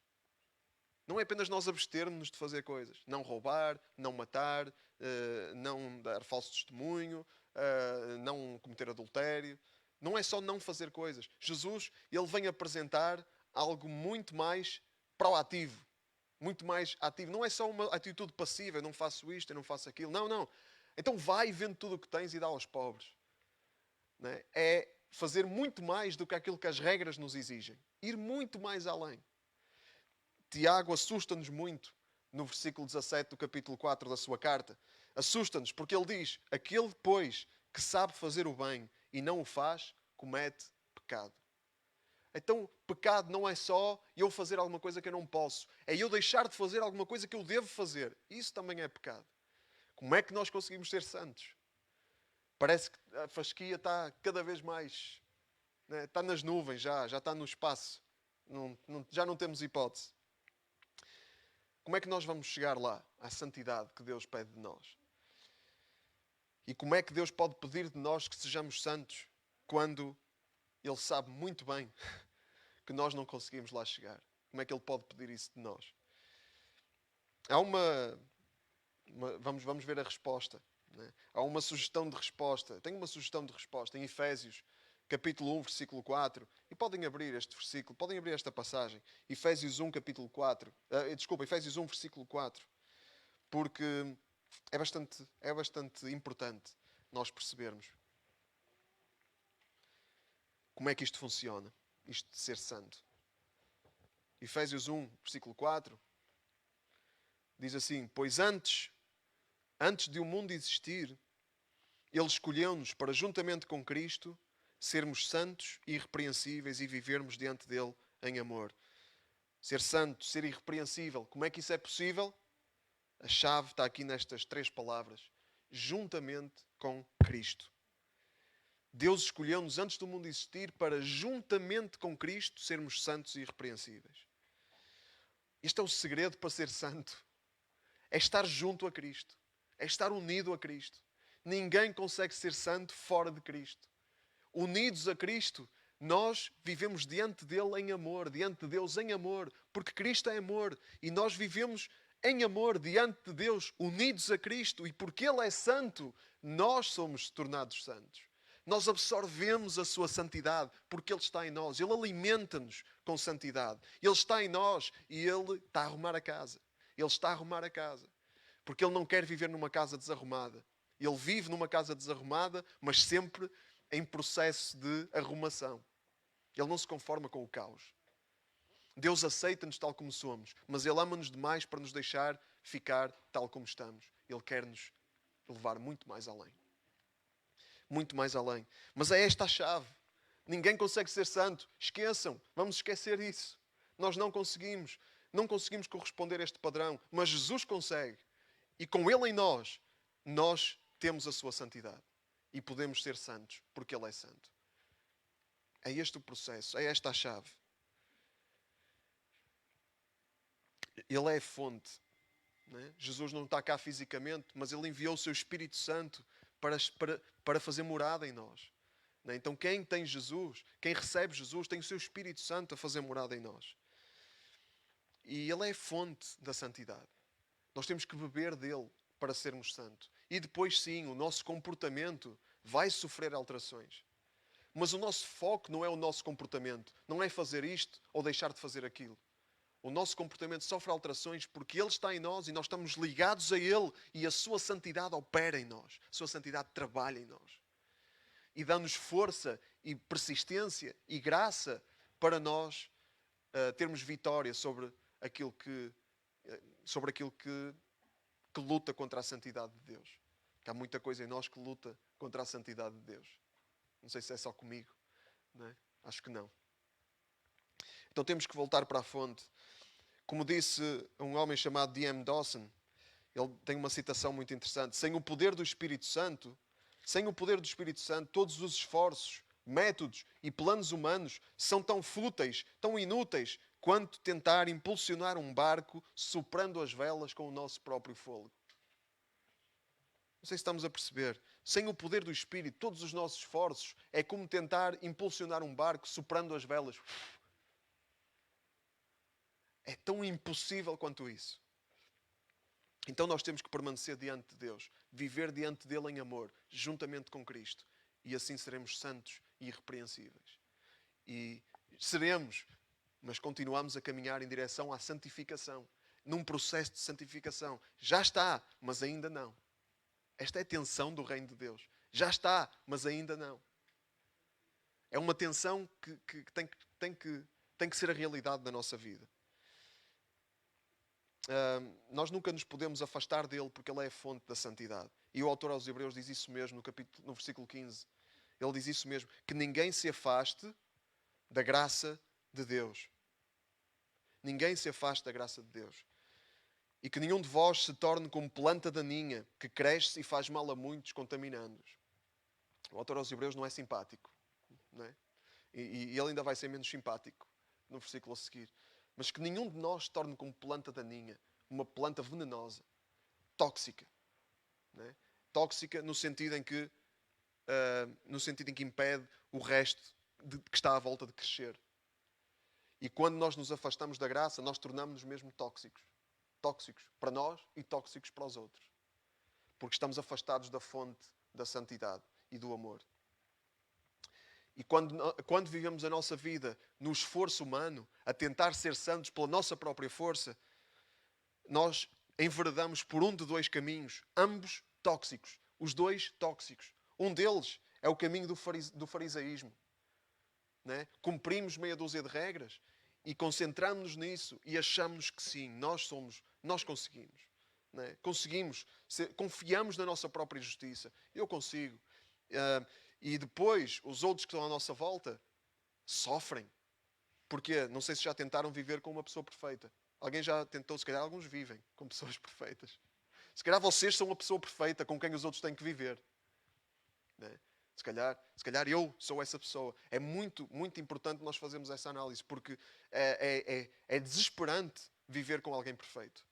Não é apenas nós abstermos de fazer coisas. Não roubar, não matar, não dar falso testemunho, não cometer adultério. Não é só não fazer coisas. Jesus, ele vem apresentar algo muito mais proativo. Muito mais ativo. Não é só uma atitude passiva. Eu não faço isto, eu não faço aquilo. Não. Então vai e vende tudo o que tens e dá aos pobres. Não é? É fazer muito mais do que aquilo que as regras nos exigem. Ir muito mais além. Tiago assusta-nos muito no versículo 17 do capítulo 4 da sua carta. Assusta-nos porque ele diz: aquele, pois, que sabe fazer o bem e não o faz, comete pecado. Então, pecado não é só eu fazer alguma coisa que eu não posso. É eu deixar de fazer alguma coisa que eu devo fazer. Isso também é pecado. Como é que nós conseguimos ser santos? Parece que a fasquia está cada vez mais... Né? Está nas nuvens já está no espaço. Já não temos hipótese. Como é que nós vamos chegar lá, à santidade que Deus pede de nós? E como é que Deus pode pedir de nós que sejamos santos quando Ele sabe muito bem que nós não conseguimos lá chegar? Como é que Ele pode pedir isso de nós? Há vamos ver a resposta. Né? Há uma sugestão de resposta. Tenho uma sugestão de resposta em Efésios, capítulo 1, versículo 4. E podem abrir este versículo, podem abrir esta passagem. Efésios 1, capítulo 4. Efésios 1, versículo 4. Porque é bastante importante nós percebermos como é que isto funciona, isto de ser santo. Efésios 1, versículo 4, diz assim: pois antes de o mundo existir, Ele escolheu-nos para, juntamente com Cristo, sermos santos e irrepreensíveis e vivermos diante dele em amor. Ser santo, ser irrepreensível. Como é que isso é possível? A chave está aqui nestas 3 palavras. Juntamente com Cristo. Deus escolheu-nos antes do mundo existir para, juntamente com Cristo, sermos santos e irrepreensíveis. Este é o segredo para ser santo. É estar junto a Cristo. É estar unido a Cristo. Ninguém consegue ser santo fora de Cristo. Unidos a Cristo, nós vivemos diante dele em amor, diante de Deus em amor, porque Cristo é amor. E nós vivemos em amor diante de Deus, unidos a Cristo. E porque Ele é santo, nós somos tornados santos. Nós absorvemos a sua santidade porque Ele está em nós. Ele alimenta-nos com santidade. Ele está em nós e Ele está a arrumar a casa. Ele está a arrumar a casa. Porque Ele não quer viver numa casa desarrumada. Ele vive numa casa desarrumada, mas sempre em processo de arrumação. Ele não se conforma com o caos. Deus aceita-nos tal como somos, mas Ele ama-nos demais para nos deixar ficar tal como estamos. Ele quer nos levar muito mais além. Muito mais além. Mas é esta a chave. Ninguém consegue ser santo. Esqueçam. Vamos esquecer isso. Nós não conseguimos. Não conseguimos corresponder a este padrão. Mas Jesus consegue. E com Ele em nós, nós temos a sua santidade. E podemos ser santos, porque Ele é santo. É este o processo. É esta a chave. Ele é a fonte. Não é? Jesus não está cá fisicamente, mas Ele enviou o seu Espírito Santo para fazer morada em nós. Não é? Então quem tem Jesus, quem recebe Jesus, tem o seu Espírito Santo a fazer morada em nós. E Ele é a fonte da santidade. Nós temos que beber dele para sermos santos. E depois sim, o nosso comportamento vai sofrer alterações. Mas o nosso foco não é o nosso comportamento. Não é fazer isto ou deixar de fazer aquilo. O nosso comportamento sofre alterações porque Ele está em nós e nós estamos ligados a Ele e a sua santidade opera em nós. A sua santidade trabalha em nós. E dá-nos força e persistência e graça para nós termos vitória sobre aquilo que luta contra a santidade de Deus. Que há muita coisa em nós que luta contra a santidade de Deus. Não sei se é só comigo. Não é? Acho que não. Então temos que voltar para a fonte. Como disse um homem chamado D.M. Dawson, ele tem uma citação muito interessante. Sem o poder do Espírito Santo, todos os esforços, métodos e planos humanos são tão fúteis, tão inúteis, quanto tentar impulsionar um barco soprando as velas com o nosso próprio fôlego. Não sei se estamos a perceber. Sem o poder do Espírito, todos os nossos esforços é como tentar impulsionar um barco soprando as velas. É tão impossível quanto isso. Então nós temos que permanecer diante de Deus, viver diante dele em amor, juntamente com Cristo. E assim seremos santos e irrepreensíveis. E seremos, mas continuamos a caminhar em direção à santificação. Num processo de santificação. Já está, mas ainda não. Esta é a tensão do reino de Deus. Já está, mas ainda não. É uma tensão que tem que ser a realidade da nossa vida. Nós nunca nos podemos afastar dele porque ele é a fonte da santidade. E o autor aos Hebreus diz isso mesmo no versículo 15. Ele diz isso mesmo, que ninguém se afaste da graça de Deus. Ninguém se afaste da graça de Deus. E que nenhum de vós se torne como planta daninha, que cresce e faz mal a muitos, contaminando-os. O autor aos Hebreus não é simpático. Não é? E ele ainda vai ser menos simpático no versículo a seguir. Mas que nenhum de nós se torne como planta daninha, uma planta venenosa, tóxica. Não é? Tóxica no sentido em que impede o resto que está à volta de crescer. E quando nós nos afastamos da graça, nós tornamos-nos mesmo tóxicos. Tóxicos para nós e tóxicos para os outros. Porque estamos afastados da fonte da santidade e do amor. E quando vivemos a nossa vida no esforço humano, a tentar ser santos pela nossa própria força, nós enveredamos por um de dois caminhos, ambos tóxicos. Os dois tóxicos. Um deles é o caminho do farisaísmo. Né? Cumprimos meia dúzia de regras e concentramos-nos nisso e achamos que sim, nós conseguimos. Né? Confiamos na nossa própria justiça. Eu consigo. E depois, os outros que estão à nossa volta sofrem. Porquê? Não sei se já tentaram viver com uma pessoa perfeita. Alguém já tentou? Se calhar alguns vivem com pessoas perfeitas. Se calhar vocês são a pessoa perfeita com quem os outros têm que viver. Né? Se calhar eu sou essa pessoa. É muito, muito importante nós fazermos essa análise, porque é desesperante viver com alguém perfeito.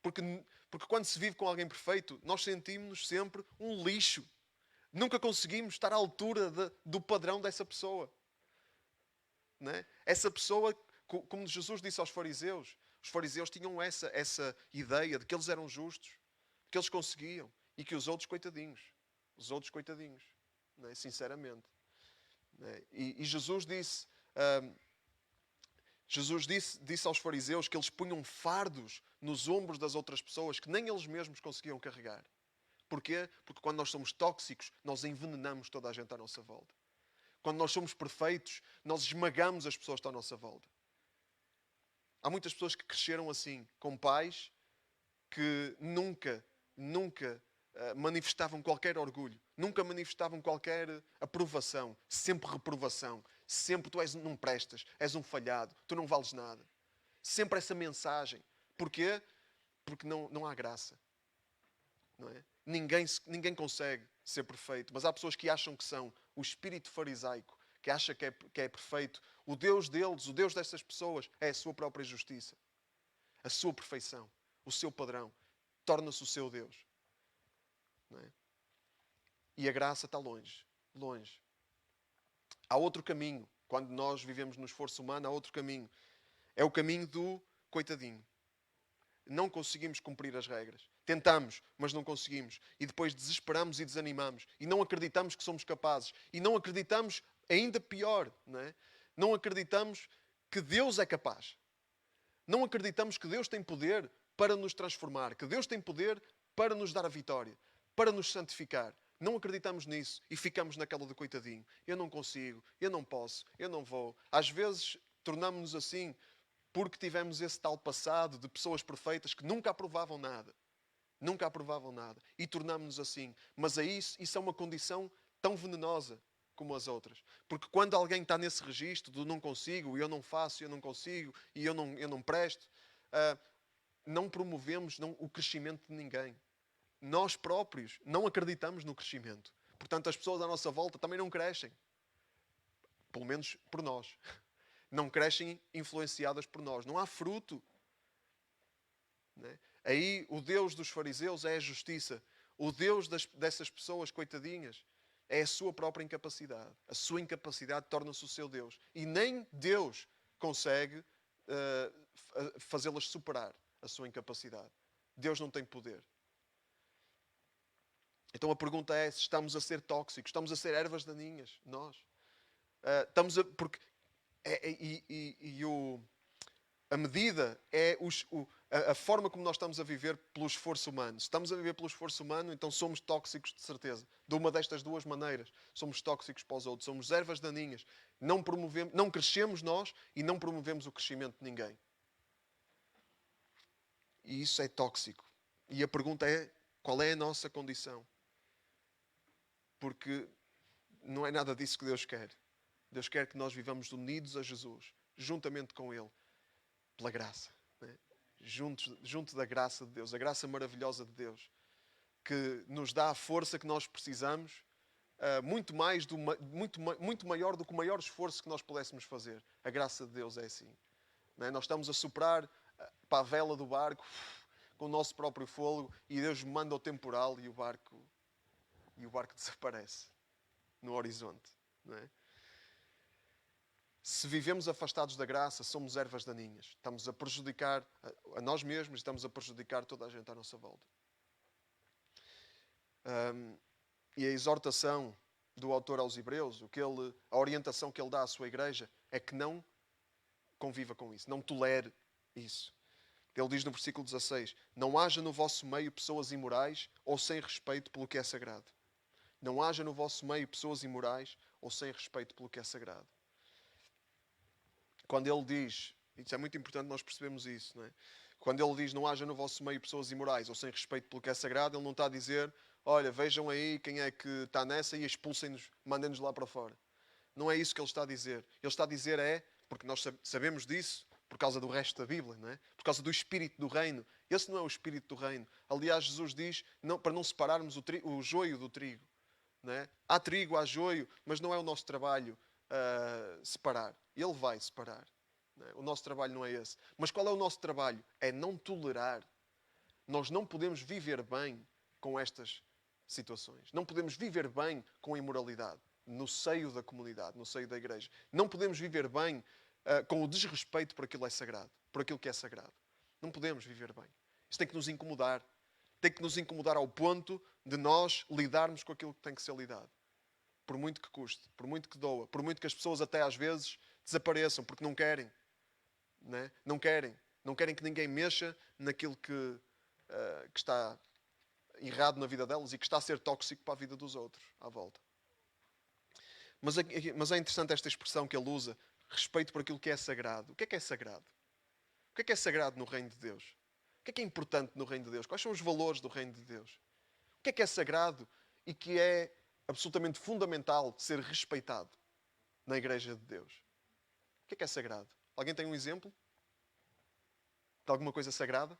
Porque quando se vive com alguém perfeito, nós sentimos-nos sempre um lixo. Nunca conseguimos estar à altura do padrão dessa pessoa. Né? Essa pessoa, como Jesus disse aos fariseus, os fariseus tinham essa ideia de que eles eram justos, que eles conseguiam, e que os outros coitadinhos. Né? Sinceramente. Né? E Jesus disse aos fariseus que eles punham fardos nos ombros das outras pessoas que nem eles mesmos conseguiam carregar. Porquê? Porque quando nós somos tóxicos, nós envenenamos toda a gente à nossa volta. Quando nós somos perfeitos, nós esmagamos as pessoas que estão à nossa volta. Há muitas pessoas que cresceram assim, com pais que nunca manifestavam qualquer orgulho, nunca manifestavam qualquer aprovação, sempre reprovação, sempre tu não prestas, és um falhado, tu não vales nada. Sempre essa mensagem. Porquê? Porque não há graça. Não é? Ninguém consegue ser perfeito, mas há pessoas que acham que são. O espírito farisaico, que acha que é perfeito, o Deus deles, o Deus dessas pessoas, é a sua própria justiça, a sua perfeição, o seu padrão, torna-se o seu Deus. Não é? E a graça está longe. Há outro caminho. Quando nós vivemos no esforço humano, há outro caminho. É o caminho do coitadinho. Não conseguimos cumprir as regras. Tentamos, mas não conseguimos. E depois desesperamos e desanimamos. E não acreditamos que somos capazes. E não acreditamos, ainda pior, não é? Não acreditamos que Deus é capaz. Não acreditamos que Deus tem poder para nos transformar. Que Deus tem poder para nos dar a vitória. Para nos santificar. Não acreditamos nisso e ficamos naquela do coitadinho. Eu não consigo, eu não posso, eu não vou. Às vezes tornamos-nos assim porque tivemos esse tal passado de pessoas perfeitas que nunca aprovavam nada. E tornamos-nos assim. Mas isso é uma condição tão venenosa como as outras. Porque quando alguém está nesse registro do não consigo, eu não faço, eu não consigo e eu não presto, não promovemos o crescimento de ninguém. Nós próprios não acreditamos no crescimento. Portanto, as pessoas à nossa volta também não crescem. Pelo menos por nós. Não crescem influenciadas por nós. Não há fruto. Né? Aí o Deus dos fariseus é a justiça. O Deus dessas pessoas coitadinhas é a sua própria incapacidade. A sua incapacidade torna-se o seu Deus. E nem Deus consegue fazê-las superar a sua incapacidade. Deus não tem poder. Então a pergunta é se estamos a ser tóxicos, estamos a ser ervas daninhas, nós. Porque A medida é a forma como nós estamos a viver pelo esforço humano. Se estamos a viver pelo esforço humano, então somos tóxicos de certeza. De uma destas duas maneiras. Somos tóxicos para os outros. Somos ervas daninhas. Não crescemos nós e não promovemos o crescimento de ninguém. E isso é tóxico. E a pergunta é, qual é a nossa condição? Porque não é nada disso que Deus quer. Deus quer que nós vivamos unidos a Jesus, juntamente com Ele, pela graça. Né? Junto da graça de Deus, a graça maravilhosa de Deus, que nos dá a força que nós precisamos, muito maior do que o maior esforço que nós pudéssemos fazer. A graça de Deus é assim. Né? Nós estamos a soprar para a vela do barco com o nosso próprio fôlego e Deus manda o temporal e o barco desaparece no horizonte. Não é? Se vivemos afastados da graça, somos ervas daninhas. Estamos a prejudicar a nós mesmos e estamos a prejudicar toda a gente à nossa volta. E a exortação do autor aos Hebreus, a orientação que ele dá à sua igreja, é que não conviva com isso, não tolere isso. Ele diz no versículo 16: não haja no vosso meio pessoas imorais ou sem respeito pelo que é sagrado. Não haja no vosso meio pessoas imorais ou sem respeito pelo que é sagrado. Quando ele diz, isso é muito importante nós percebemos isso, não é? Quando ele diz não haja no vosso meio pessoas imorais ou sem respeito pelo que é sagrado, ele não está a dizer, olha, vejam aí quem é que está nessa e expulsem-nos, mandem-nos lá para fora. Não é isso que ele está a dizer. Ele está a dizer porque nós sabemos disso, por causa do resto da Bíblia, não é? Por causa do espírito do reino. Esse não é o espírito do reino. Aliás, Jesus diz para não separarmos o joio do trigo. Não é? Há trigo, há joio, mas não é o nosso trabalho separar. Ele vai separar. Não é? O nosso trabalho não é esse. Mas qual é o nosso trabalho? É não tolerar. Nós não podemos viver bem com estas situações. Não podemos viver bem com a imoralidade no seio da comunidade, no seio da igreja. Não podemos viver bem com o desrespeito por aquilo que é sagrado. Não podemos viver bem. Isso tem que nos incomodar. Tem que nos incomodar ao ponto de nós lidarmos com aquilo que tem que ser lidado. Por muito que custe, por muito que doa, por muito que as pessoas até às vezes desapareçam porque não querem. Né? Não querem que ninguém mexa naquilo que está errado na vida delas e que está a ser tóxico para a vida dos outros à volta. Mas é interessante esta expressão que ele usa, respeito por aquilo que é sagrado. O que é sagrado? O que é sagrado no reino de Deus? O que é importante no reino de Deus? Quais são os valores do reino de Deus? O que é sagrado e que é absolutamente fundamental de ser respeitado na igreja de Deus? O que é sagrado? Alguém tem um exemplo de alguma coisa sagrada?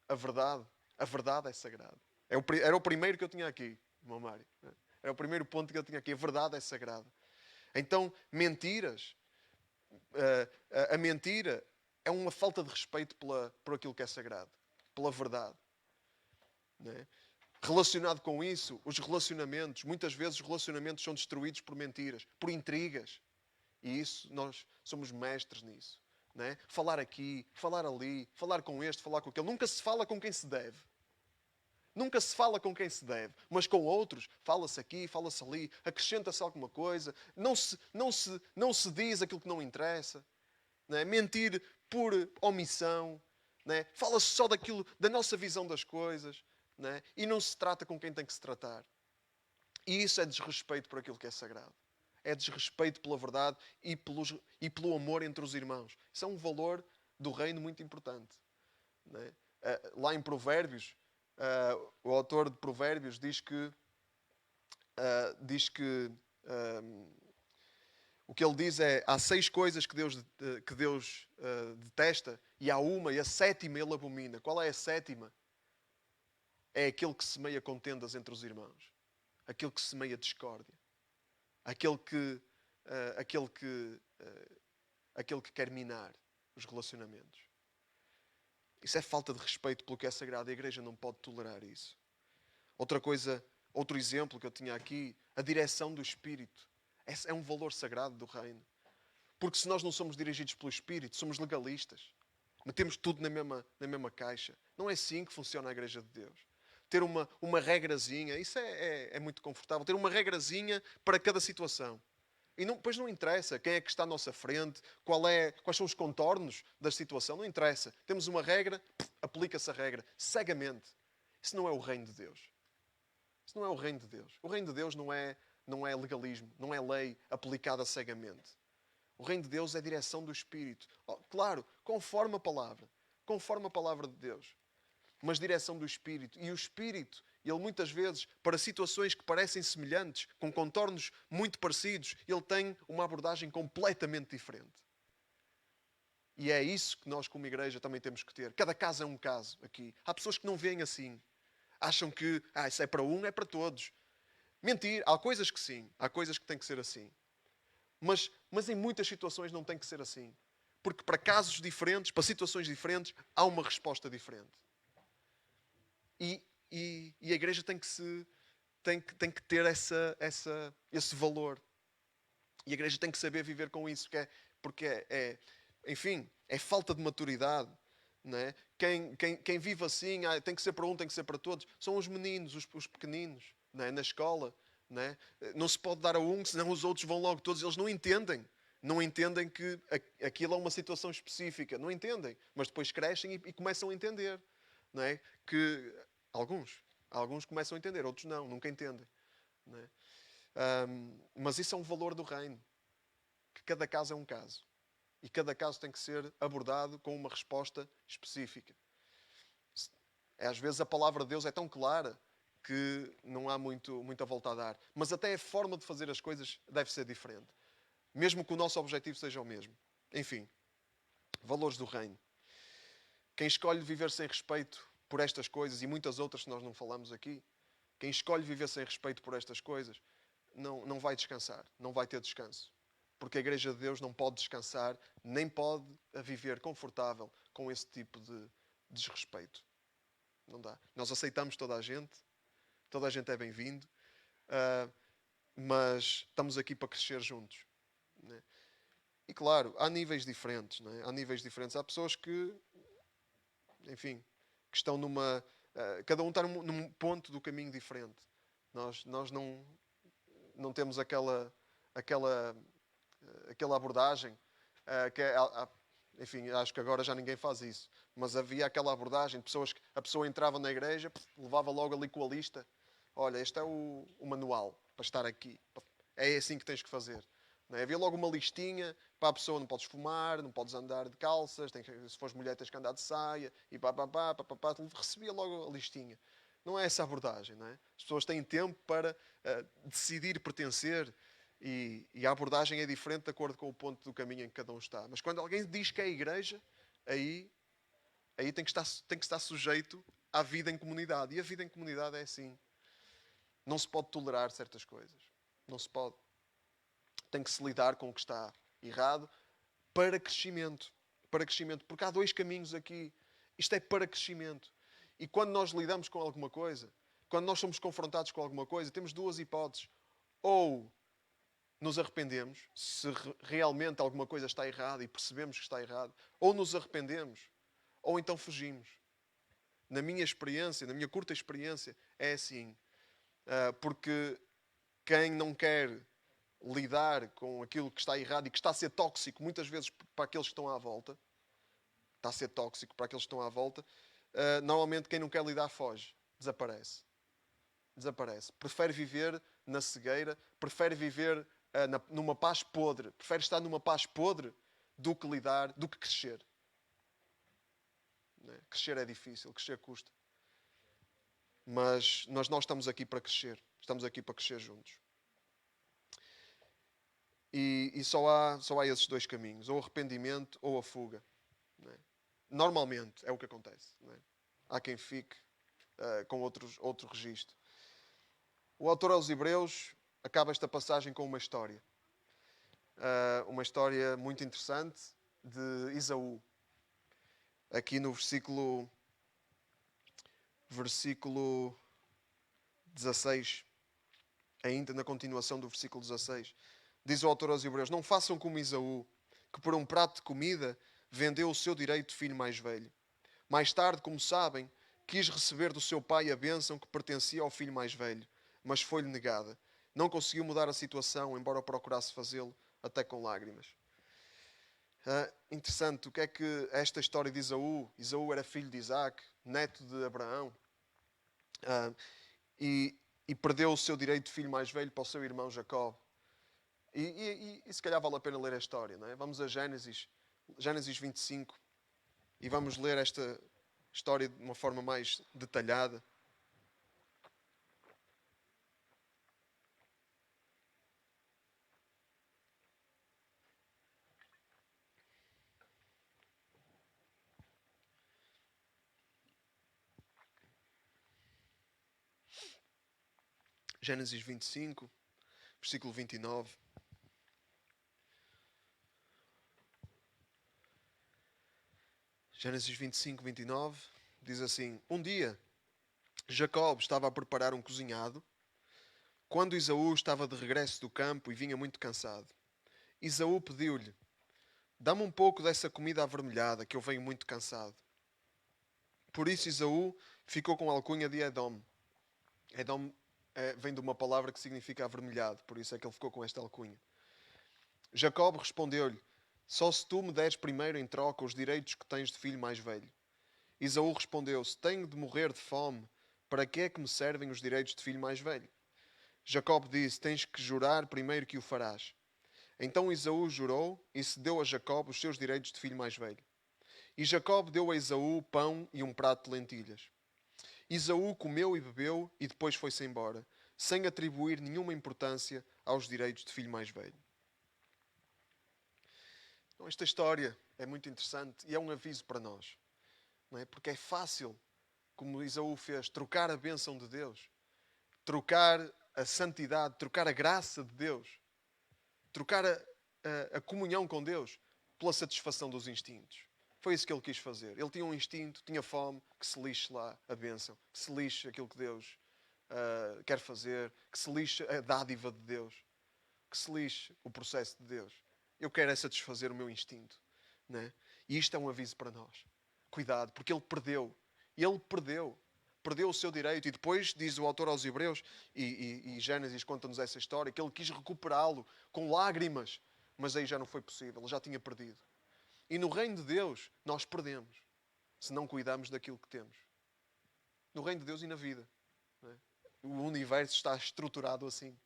A verdade. A verdade é sagrada. Era o primeiro que eu tinha aqui, irmão Mário. Era o primeiro ponto que eu tinha aqui. A verdade é sagrada. Então, mentiras. A mentira é uma falta de respeito por aquilo que é sagrado. Pela verdade. Não é? Relacionado com isso, os relacionamentos. Muitas vezes os relacionamentos são destruídos por mentiras. Por intrigas. E isso, nós somos mestres nisso. Não é? Falar aqui, falar ali, falar com este, falar com aquele. Nunca se fala com quem se deve. Nunca se fala com quem se deve. Mas com outros, fala-se aqui, fala-se ali, acrescenta-se alguma coisa. Não se diz aquilo que não interessa. Não é? Mentir por omissão. Não é? Fala-se só da nossa visão das coisas. Não é? E não se trata com quem tem que se tratar. E isso é desrespeito por aquilo que é sagrado. É desrespeito pela verdade e pelo amor entre os irmãos. Isso é um valor do reino muito importante. Não é? Lá em Provérbios, o autor de Provérbios diz que o que ele diz é: há 6 coisas que Deus detesta e há uma, e a 7ª ele abomina. Qual é a 7ª? É aquele que semeia contendas entre os irmãos. Aquele que semeia discórdia. Aquele que quer minar os relacionamentos. Isso é falta de respeito pelo que é sagrado. A igreja não pode tolerar isso. Outro exemplo que eu tinha aqui, a direção do Espírito. Esse é um valor sagrado do reino. Porque se nós não somos dirigidos pelo Espírito, somos legalistas. Metemos tudo na mesma caixa. Não é assim que funciona a igreja de Deus. Ter uma regrazinha, isso é muito confortável. Ter uma regrazinha para cada situação. E depois não interessa quem é que está à nossa frente, quais são os contornos da situação, não interessa. Temos uma regra, aplica-se a regra, cegamente. Isso não é o reino de Deus. Isso não é o reino de Deus. O reino de Deus não é legalismo, não é lei aplicada cegamente. O reino de Deus é a direção do Espírito. Claro, conforme a palavra de Deus. Mas direção do Espírito. E o Espírito, ele muitas vezes, para situações que parecem semelhantes, com contornos muito parecidos, ele tem uma abordagem completamente diferente. E é isso que nós, como igreja, também temos que ter. Cada caso é um caso aqui. Há pessoas que não veem assim. Acham que isso é para um, é para todos. Mentir. Há coisas que sim. Há coisas que têm que ser assim. Mas em muitas situações não tem que ser assim. Porque para casos diferentes, para situações diferentes, há uma resposta diferente. E a igreja tem que ter esse valor. E a igreja tem que saber viver com isso. Porque enfim, é falta de maturidade. Não é? Quem vive assim, tem que ser para um, tem que ser para todos. São os meninos, os pequeninos, não é? Na escola. Não é? Não se pode dar a um, senão os outros vão logo todos. Eles não entendem. Não entendem que aquilo é uma situação específica. Não entendem. Mas depois crescem e começam a entender. Não é? Que alguns começam a entender, outros não, nunca entendem. Não é? Mas isso é um valor do reino. Que cada caso é um caso. E cada caso tem que ser abordado com uma resposta específica. Às vezes a palavra de Deus é tão clara que não há muita volta a dar. Mas até a forma de fazer as coisas deve ser diferente. Mesmo que o nosso objetivo seja o mesmo. Enfim, valores do reino. Quem escolhe viver sem respeito por estas coisas e muitas outras que nós não falamos aqui, quem escolhe viver sem respeito por estas coisas, não vai descansar, não vai ter descanso. Porque a Igreja de Deus não pode descansar, nem pode viver confortável com esse tipo de desrespeito. Não dá. Nós aceitamos toda a gente é bem-vindo, mas estamos aqui para crescer juntos. Né? E claro, há níveis diferentes. Não é? Há níveis diferentes. Há pessoas que, enfim, que estão cada um está num ponto do caminho diferente. Nós não temos aquela abordagem que enfim, acho que agora já ninguém faz isso. Mas havia aquela abordagem de pessoas que a pessoa entrava na igreja, levava logo ali com a lista. Olha, este é o manual para estar aqui. É assim que tens que fazer. Não é? Havia logo uma listinha para a pessoa: não podes fumar, não podes andar de calças, se fores mulher tens que andar de saia, e recebia logo a listinha. Não é essa a abordagem, não é? As pessoas têm tempo para decidir pertencer e a abordagem é diferente de acordo com o ponto do caminho em que cada um está. Mas quando alguém diz que é a igreja, aí tem que estar sujeito à vida em comunidade. E a vida em comunidade é assim. Não se pode tolerar certas coisas. Não se pode. Tem que se lidar com o que está errado para crescimento. Para crescimento. Porque há dois caminhos aqui. Isto é para crescimento. E quando nós lidamos com alguma coisa, quando nós somos confrontados com alguma coisa, temos duas hipóteses. Ou nos arrependemos, se realmente alguma coisa está errada e percebemos que está errado, ou nos arrependemos, ou então fugimos. Na minha experiência, na minha curta experiência, é assim. Porque quem não quer lidar com aquilo que está errado e que está a ser tóxico muitas vezes para aqueles que estão à volta, normalmente quem não quer lidar foge, desaparece. Prefere viver na cegueira, prefere viver numa paz podre, prefere estar numa paz podre do que crescer. Não é? Crescer é difícil, crescer custa. Mas nós estamos aqui para crescer. Estamos aqui para crescer juntos. E só há esses dois caminhos. Ou o arrependimento ou a fuga. Não é? Normalmente é o que acontece. Não é? Há quem fique com outro registro. O autor aos Hebreus acaba esta passagem com uma história. Uma história muito interessante de Esaú. Aqui no versículo 16, ainda na continuação do versículo 16, diz o autor aos Hebreus: não façam como Esaú, que por um prato de comida vendeu o seu direito de filho mais velho. Mais tarde, como sabem, quis receber do seu pai a bênção que pertencia ao filho mais velho, mas foi-lhe negada. Não conseguiu mudar a situação, embora procurasse fazê-lo, até com lágrimas. Interessante, o que é que esta história de Esaú? Esaú era filho de Isaac, neto de Abraão, e perdeu o seu direito de filho mais velho para o seu irmão Jacó. E se calhar vale a pena ler a história, não é? Vamos a Gênesis 25, e vamos ler esta história de uma forma mais detalhada. Gênesis 25, versículo 29. Gênesis 25, 29 diz assim: Um dia, Jacob estava a preparar um cozinhado, quando Esaú estava de regresso do campo e vinha muito cansado. Esaú pediu-lhe: Dá-me um pouco dessa comida avermelhada, que eu venho muito cansado. Por isso Esaú ficou com a alcunha de Edom. Edom vem de uma palavra que significa avermelhado, por isso é que ele ficou com esta alcunha. Jacob respondeu-lhe: Só se tu me deres primeiro em troca os direitos que tens de filho mais velho. Esaú respondeu: Se tenho de morrer de fome, para que é que me servem os direitos de filho mais velho? Jacob disse: Tens que jurar primeiro que o farás. Então Esaú jurou e cedeu a Jacob os seus direitos de filho mais velho. E Jacob deu a Esaú pão e um prato de lentilhas. Esaú comeu e bebeu e depois foi-se embora, sem atribuir nenhuma importância aos direitos de filho mais velho. Então, esta história é muito interessante e é um aviso para nós. Não é? Porque é fácil, como Esaú fez, trocar a bênção de Deus, trocar a santidade, trocar a graça de Deus, trocar a comunhão com Deus pela satisfação dos instintos. Foi isso que ele quis fazer. Ele tinha um instinto, tinha fome, que se lixe lá a bênção, que se lixe aquilo que Deus quer fazer, que se lixe a dádiva de Deus, que se lixe o processo de Deus. Eu quero é satisfazer o meu instinto. Né? E isto é um aviso para nós. Cuidado, porque ele perdeu. Ele perdeu o seu direito. E depois, diz o autor aos Hebreus, e Gênesis conta-nos essa história, que ele quis recuperá-lo com lágrimas, mas aí já não foi possível, ele já tinha perdido. E no reino de Deus, nós perdemos, se não cuidamos daquilo que temos. No reino de Deus e na vida. Não é? O universo está estruturado assim.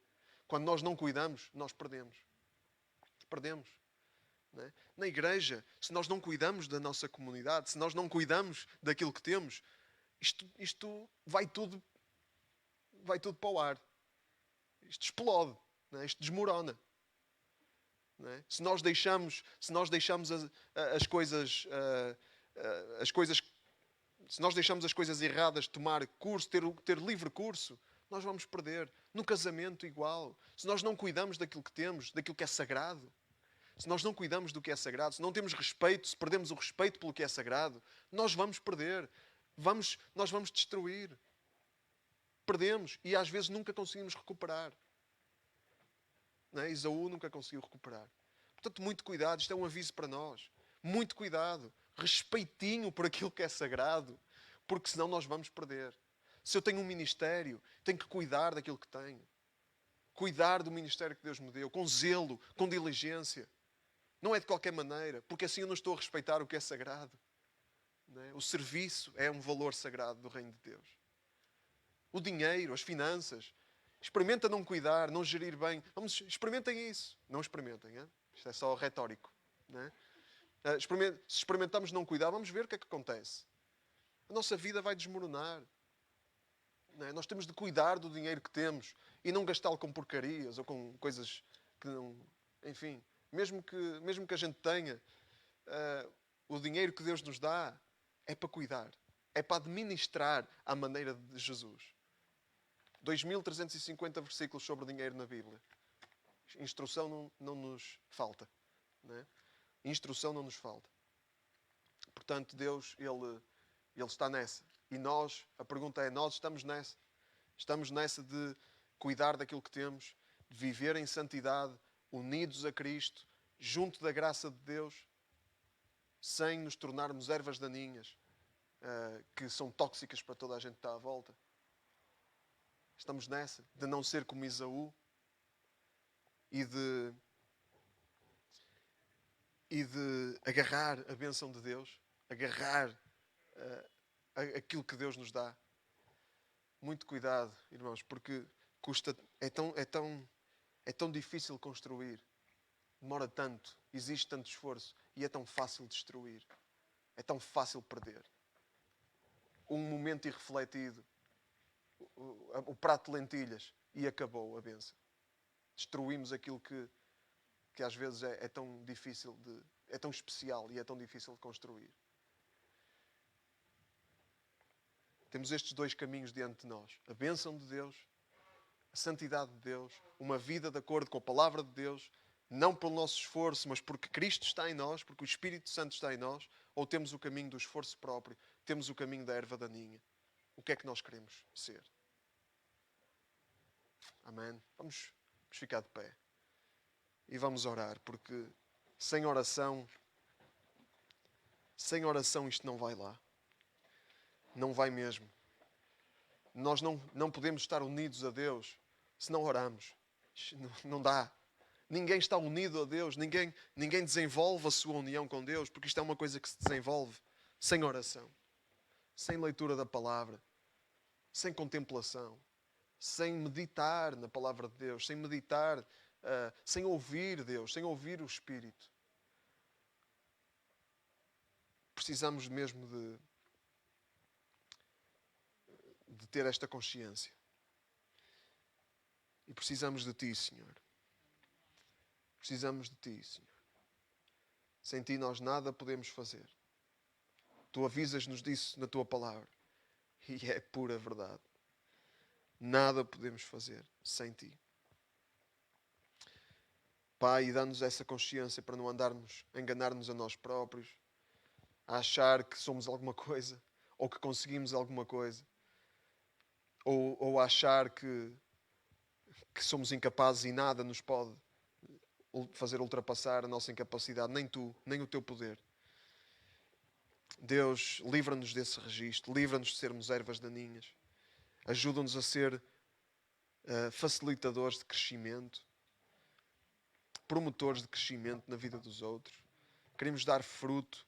Quando nós não cuidamos, nós perdemos. Perdemos. Não é? Na igreja, se nós não cuidamos da nossa comunidade, se nós não cuidamos daquilo que temos, isto vai tudo para o ar. Isto explode. Não é? Isto desmorona. Não é? Se nós deixamos as coisas se nós deixamos as coisas erradas tomar curso, ter livre curso, nós vamos perder. No casamento igual. Se nós não cuidamos daquilo que temos, daquilo que é sagrado, se nós não cuidamos do que é sagrado, se não temos respeito, se perdemos o respeito pelo que é sagrado, nós vamos perder. Nós vamos destruir. Perdemos e às vezes nunca conseguimos recuperar. Não é? Esaú nunca conseguiu recuperar. Portanto, muito cuidado. Isto é um aviso para nós. Muito cuidado. Respeitinho por aquilo que é sagrado. Porque senão nós vamos perder. Se eu tenho um ministério, tenho que cuidar daquilo que tenho. Cuidar do ministério que Deus me deu. Com zelo, com diligência. Não é de qualquer maneira. Porque assim eu não estou a respeitar o que é sagrado. Não é? O serviço é um valor sagrado do reino de Deus. O dinheiro, as finanças. Experimenta não cuidar, não gerir bem. Experimentem isso. Não experimentem. Hein? Isto é só retórico. Não é? Se experimentamos não cuidar, vamos ver o que é que acontece. A nossa vida vai desmoronar. Não é? Nós temos de cuidar do dinheiro que temos e não gastá-lo com porcarias ou com coisas que não... Enfim, mesmo que a gente tenha, o dinheiro que Deus nos dá é para cuidar. É para administrar à maneira de Jesus. 2350 versículos sobre o dinheiro na Bíblia. Instrução não nos falta. Não é? Instrução não nos falta. Portanto, Deus, Ele está nessa. E nós, a pergunta é, nós estamos nessa? Estamos nessa de cuidar daquilo que temos, de viver em santidade, unidos a Cristo, junto da graça de Deus, sem nos tornarmos ervas daninhas, que são tóxicas para toda a gente que está à volta. Estamos nessa, de não ser como Esaú, e de agarrar a bênção de Deus, agarrar aquilo que Deus nos dá. Muito cuidado, irmãos, porque é tão difícil construir, demora tanto, exige tanto esforço e é tão fácil destruir, é tão fácil perder. Um momento irrefletido, o prato de lentilhas, e acabou a bênção. Destruímos aquilo que às vezes é tão difícil é tão especial e é tão difícil de construir. Temos estes dois caminhos diante de nós. A bênção de Deus, a santidade de Deus, uma vida de acordo com a palavra de Deus, não pelo nosso esforço, mas porque Cristo está em nós, porque o Espírito Santo está em nós, ou temos o caminho do esforço próprio, temos o caminho da erva daninha. O que é que nós queremos ser? Amém? Vamos ficar de pé. E vamos orar, porque sem oração isto não vai lá. Não vai mesmo. Nós não podemos estar unidos a Deus se não oramos. Não dá. Ninguém está unido a Deus. Ninguém desenvolve a sua união com Deus, porque isto é uma coisa que se desenvolve sem oração, sem leitura da palavra, sem contemplação, sem meditar na palavra de Deus, sem meditar, sem ouvir Deus, sem ouvir o Espírito. Precisamos mesmo de ter esta consciência. E precisamos de Ti, Senhor. Precisamos de Ti, Senhor. Sem Ti nós nada podemos fazer. Tu avisas-nos disso na Tua palavra. E é pura verdade. Nada podemos fazer sem Ti. Pai, dá-nos essa consciência para não andarmos a enganar-nos a nós próprios, a achar que somos alguma coisa, ou que conseguimos alguma coisa, ou a achar que somos incapazes e nada nos pode fazer ultrapassar a nossa incapacidade, nem Tu, nem o Teu poder. Deus, livra-nos desse registro, livra-nos de sermos ervas daninhas, ajuda-nos a ser facilitadores de crescimento, promotores de crescimento na vida dos outros. Queremos dar fruto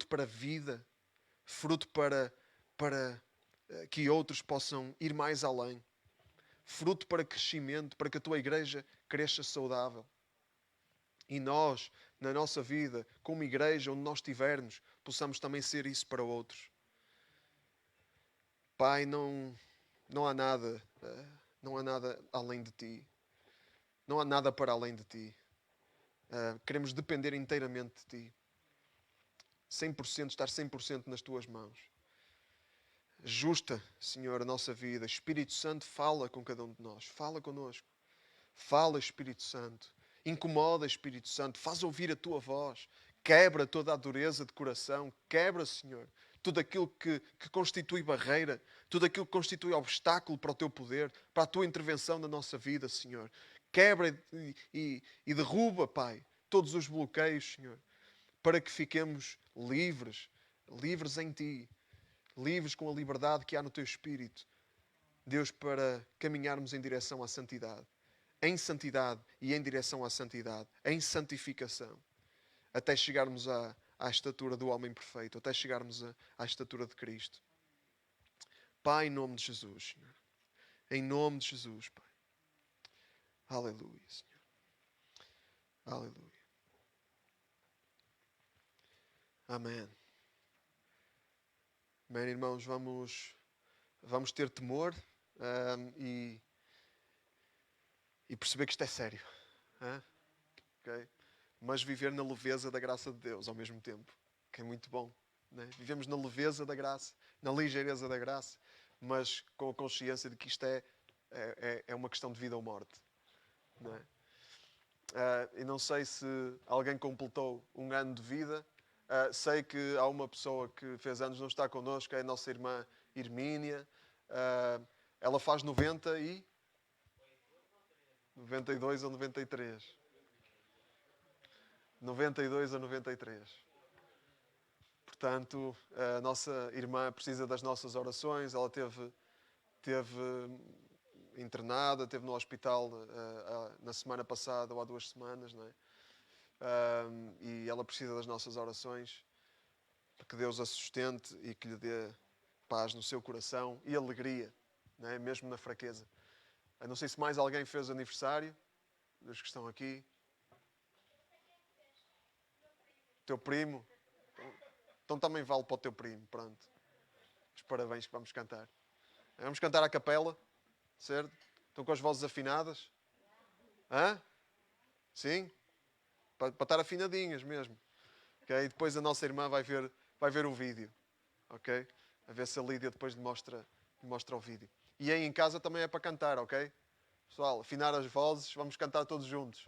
para a vida, fruto para que outros possam ir mais além, fruto para crescimento, para que a Tua igreja cresça saudável. E nós, na nossa vida, como igreja, onde nós estivermos, possamos também ser isso para outros. Pai, não há nada além de Ti. Não há nada para além de Ti. Queremos depender inteiramente de Ti. 100%, estar 100% nas Tuas mãos. Ajusta, Senhor, a nossa vida. Espírito Santo, fala com cada um de nós. Fala connosco. Fala, Espírito Santo. Incomoda, Espírito Santo. Faz ouvir a Tua voz. Quebra toda a dureza de coração. Quebra, Senhor, tudo aquilo que constitui barreira. Tudo aquilo que constitui obstáculo para o Teu poder, para a Tua intervenção na nossa vida, Senhor. Quebra e derruba, Pai, todos os bloqueios, Senhor, para que fiquemos livres em Ti, livres com a liberdade que há no Teu Espírito. Deus, para caminharmos em direção à santidade, em santidade e em direção à santidade, em santificação, até chegarmos à estatura do homem perfeito, até chegarmos à estatura de Cristo. Pai, em nome de Jesus, Senhor. Em nome de Jesus, Pai. Aleluia, Senhor. Aleluia. Amém. Amém, irmãos. Vamos ter temor e perceber que isto é sério. Okay? Mas viver na leveza da graça de Deus ao mesmo tempo, que é muito bom. Né? Vivemos na leveza da graça, na ligeireza da graça, mas com a consciência de que isto é uma questão de vida ou morte. Não é? E não sei se alguém completou um ano de vida. Sei que há uma pessoa que fez anos, não está connosco, é a nossa irmã Hermínia. Ela faz 92 ou 93. 92 ou 93. Portanto, a nossa irmã precisa das nossas orações. Ela teve internada, esteve no hospital na semana passada ou há 2 semanas, não é? E ela precisa das nossas orações, para que Deus a sustente e que lhe dê paz no seu coração e alegria, não é? Mesmo na fraqueza. Eu não sei se mais alguém fez aniversário, dos que estão aqui. Teu primo? Então também vale para o teu primo, pronto. Os parabéns que vamos cantar. Vamos cantar a capela, certo? Estão com as vozes afinadas? Hã? Sim? Para estar afinadinhas mesmo. Okay? E depois a nossa irmã vai ver o vídeo. Ok? A ver se a Lídia depois lhe mostra o vídeo. E aí em casa também é para cantar, ok? Pessoal, afinar as vozes, vamos cantar todos juntos.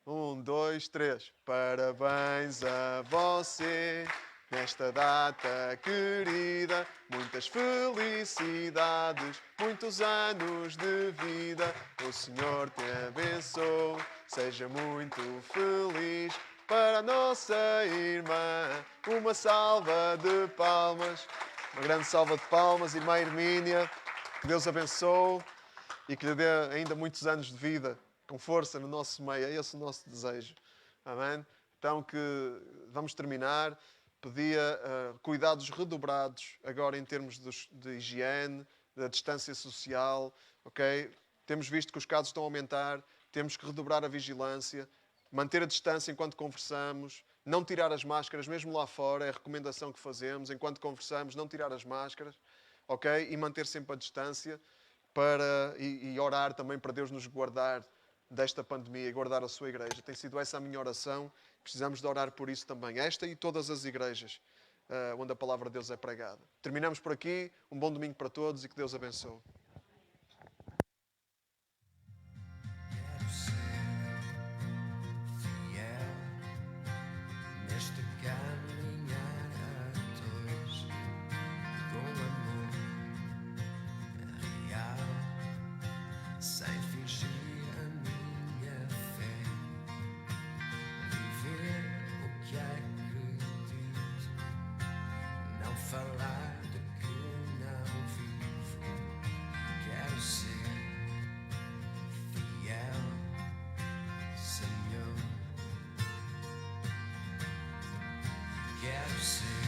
1, 2, 3. Parabéns a você, nesta data querida. Muitas felicidades, muitos anos de vida. O Senhor te abençoe, seja muito feliz. Para a nossa irmã, uma salva de palmas. Uma grande salva de palmas, irmã Hermínia. Que Deus abençoe e que lhe dê ainda muitos anos de vida, com força no nosso meio. É esse o nosso desejo. Amém? Então que vamos terminar. Pedia cuidados redobrados agora em termos de higiene, da distância social. Okay? Temos visto que os casos estão a aumentar. Temos que redobrar a vigilância. Manter a distância enquanto conversamos. Não tirar as máscaras, mesmo lá fora. É a recomendação que fazemos. Enquanto conversamos, não tirar as máscaras. Okay? E manter sempre a distância. E orar também para Deus nos guardar desta pandemia e guardar a sua igreja. Tem sido essa a minha oração. Precisamos de orar por isso também. Esta e todas as igrejas onde a palavra de Deus é pregada. Terminamos por aqui. Um bom domingo para todos e que Deus abençoe.
Quero ser fiel neste caminhar a dois, com amor real, sem fingir a minha fé, viver o que acredito, não falar de que não vivo. Quero ser fiel, Senhor. Quero ser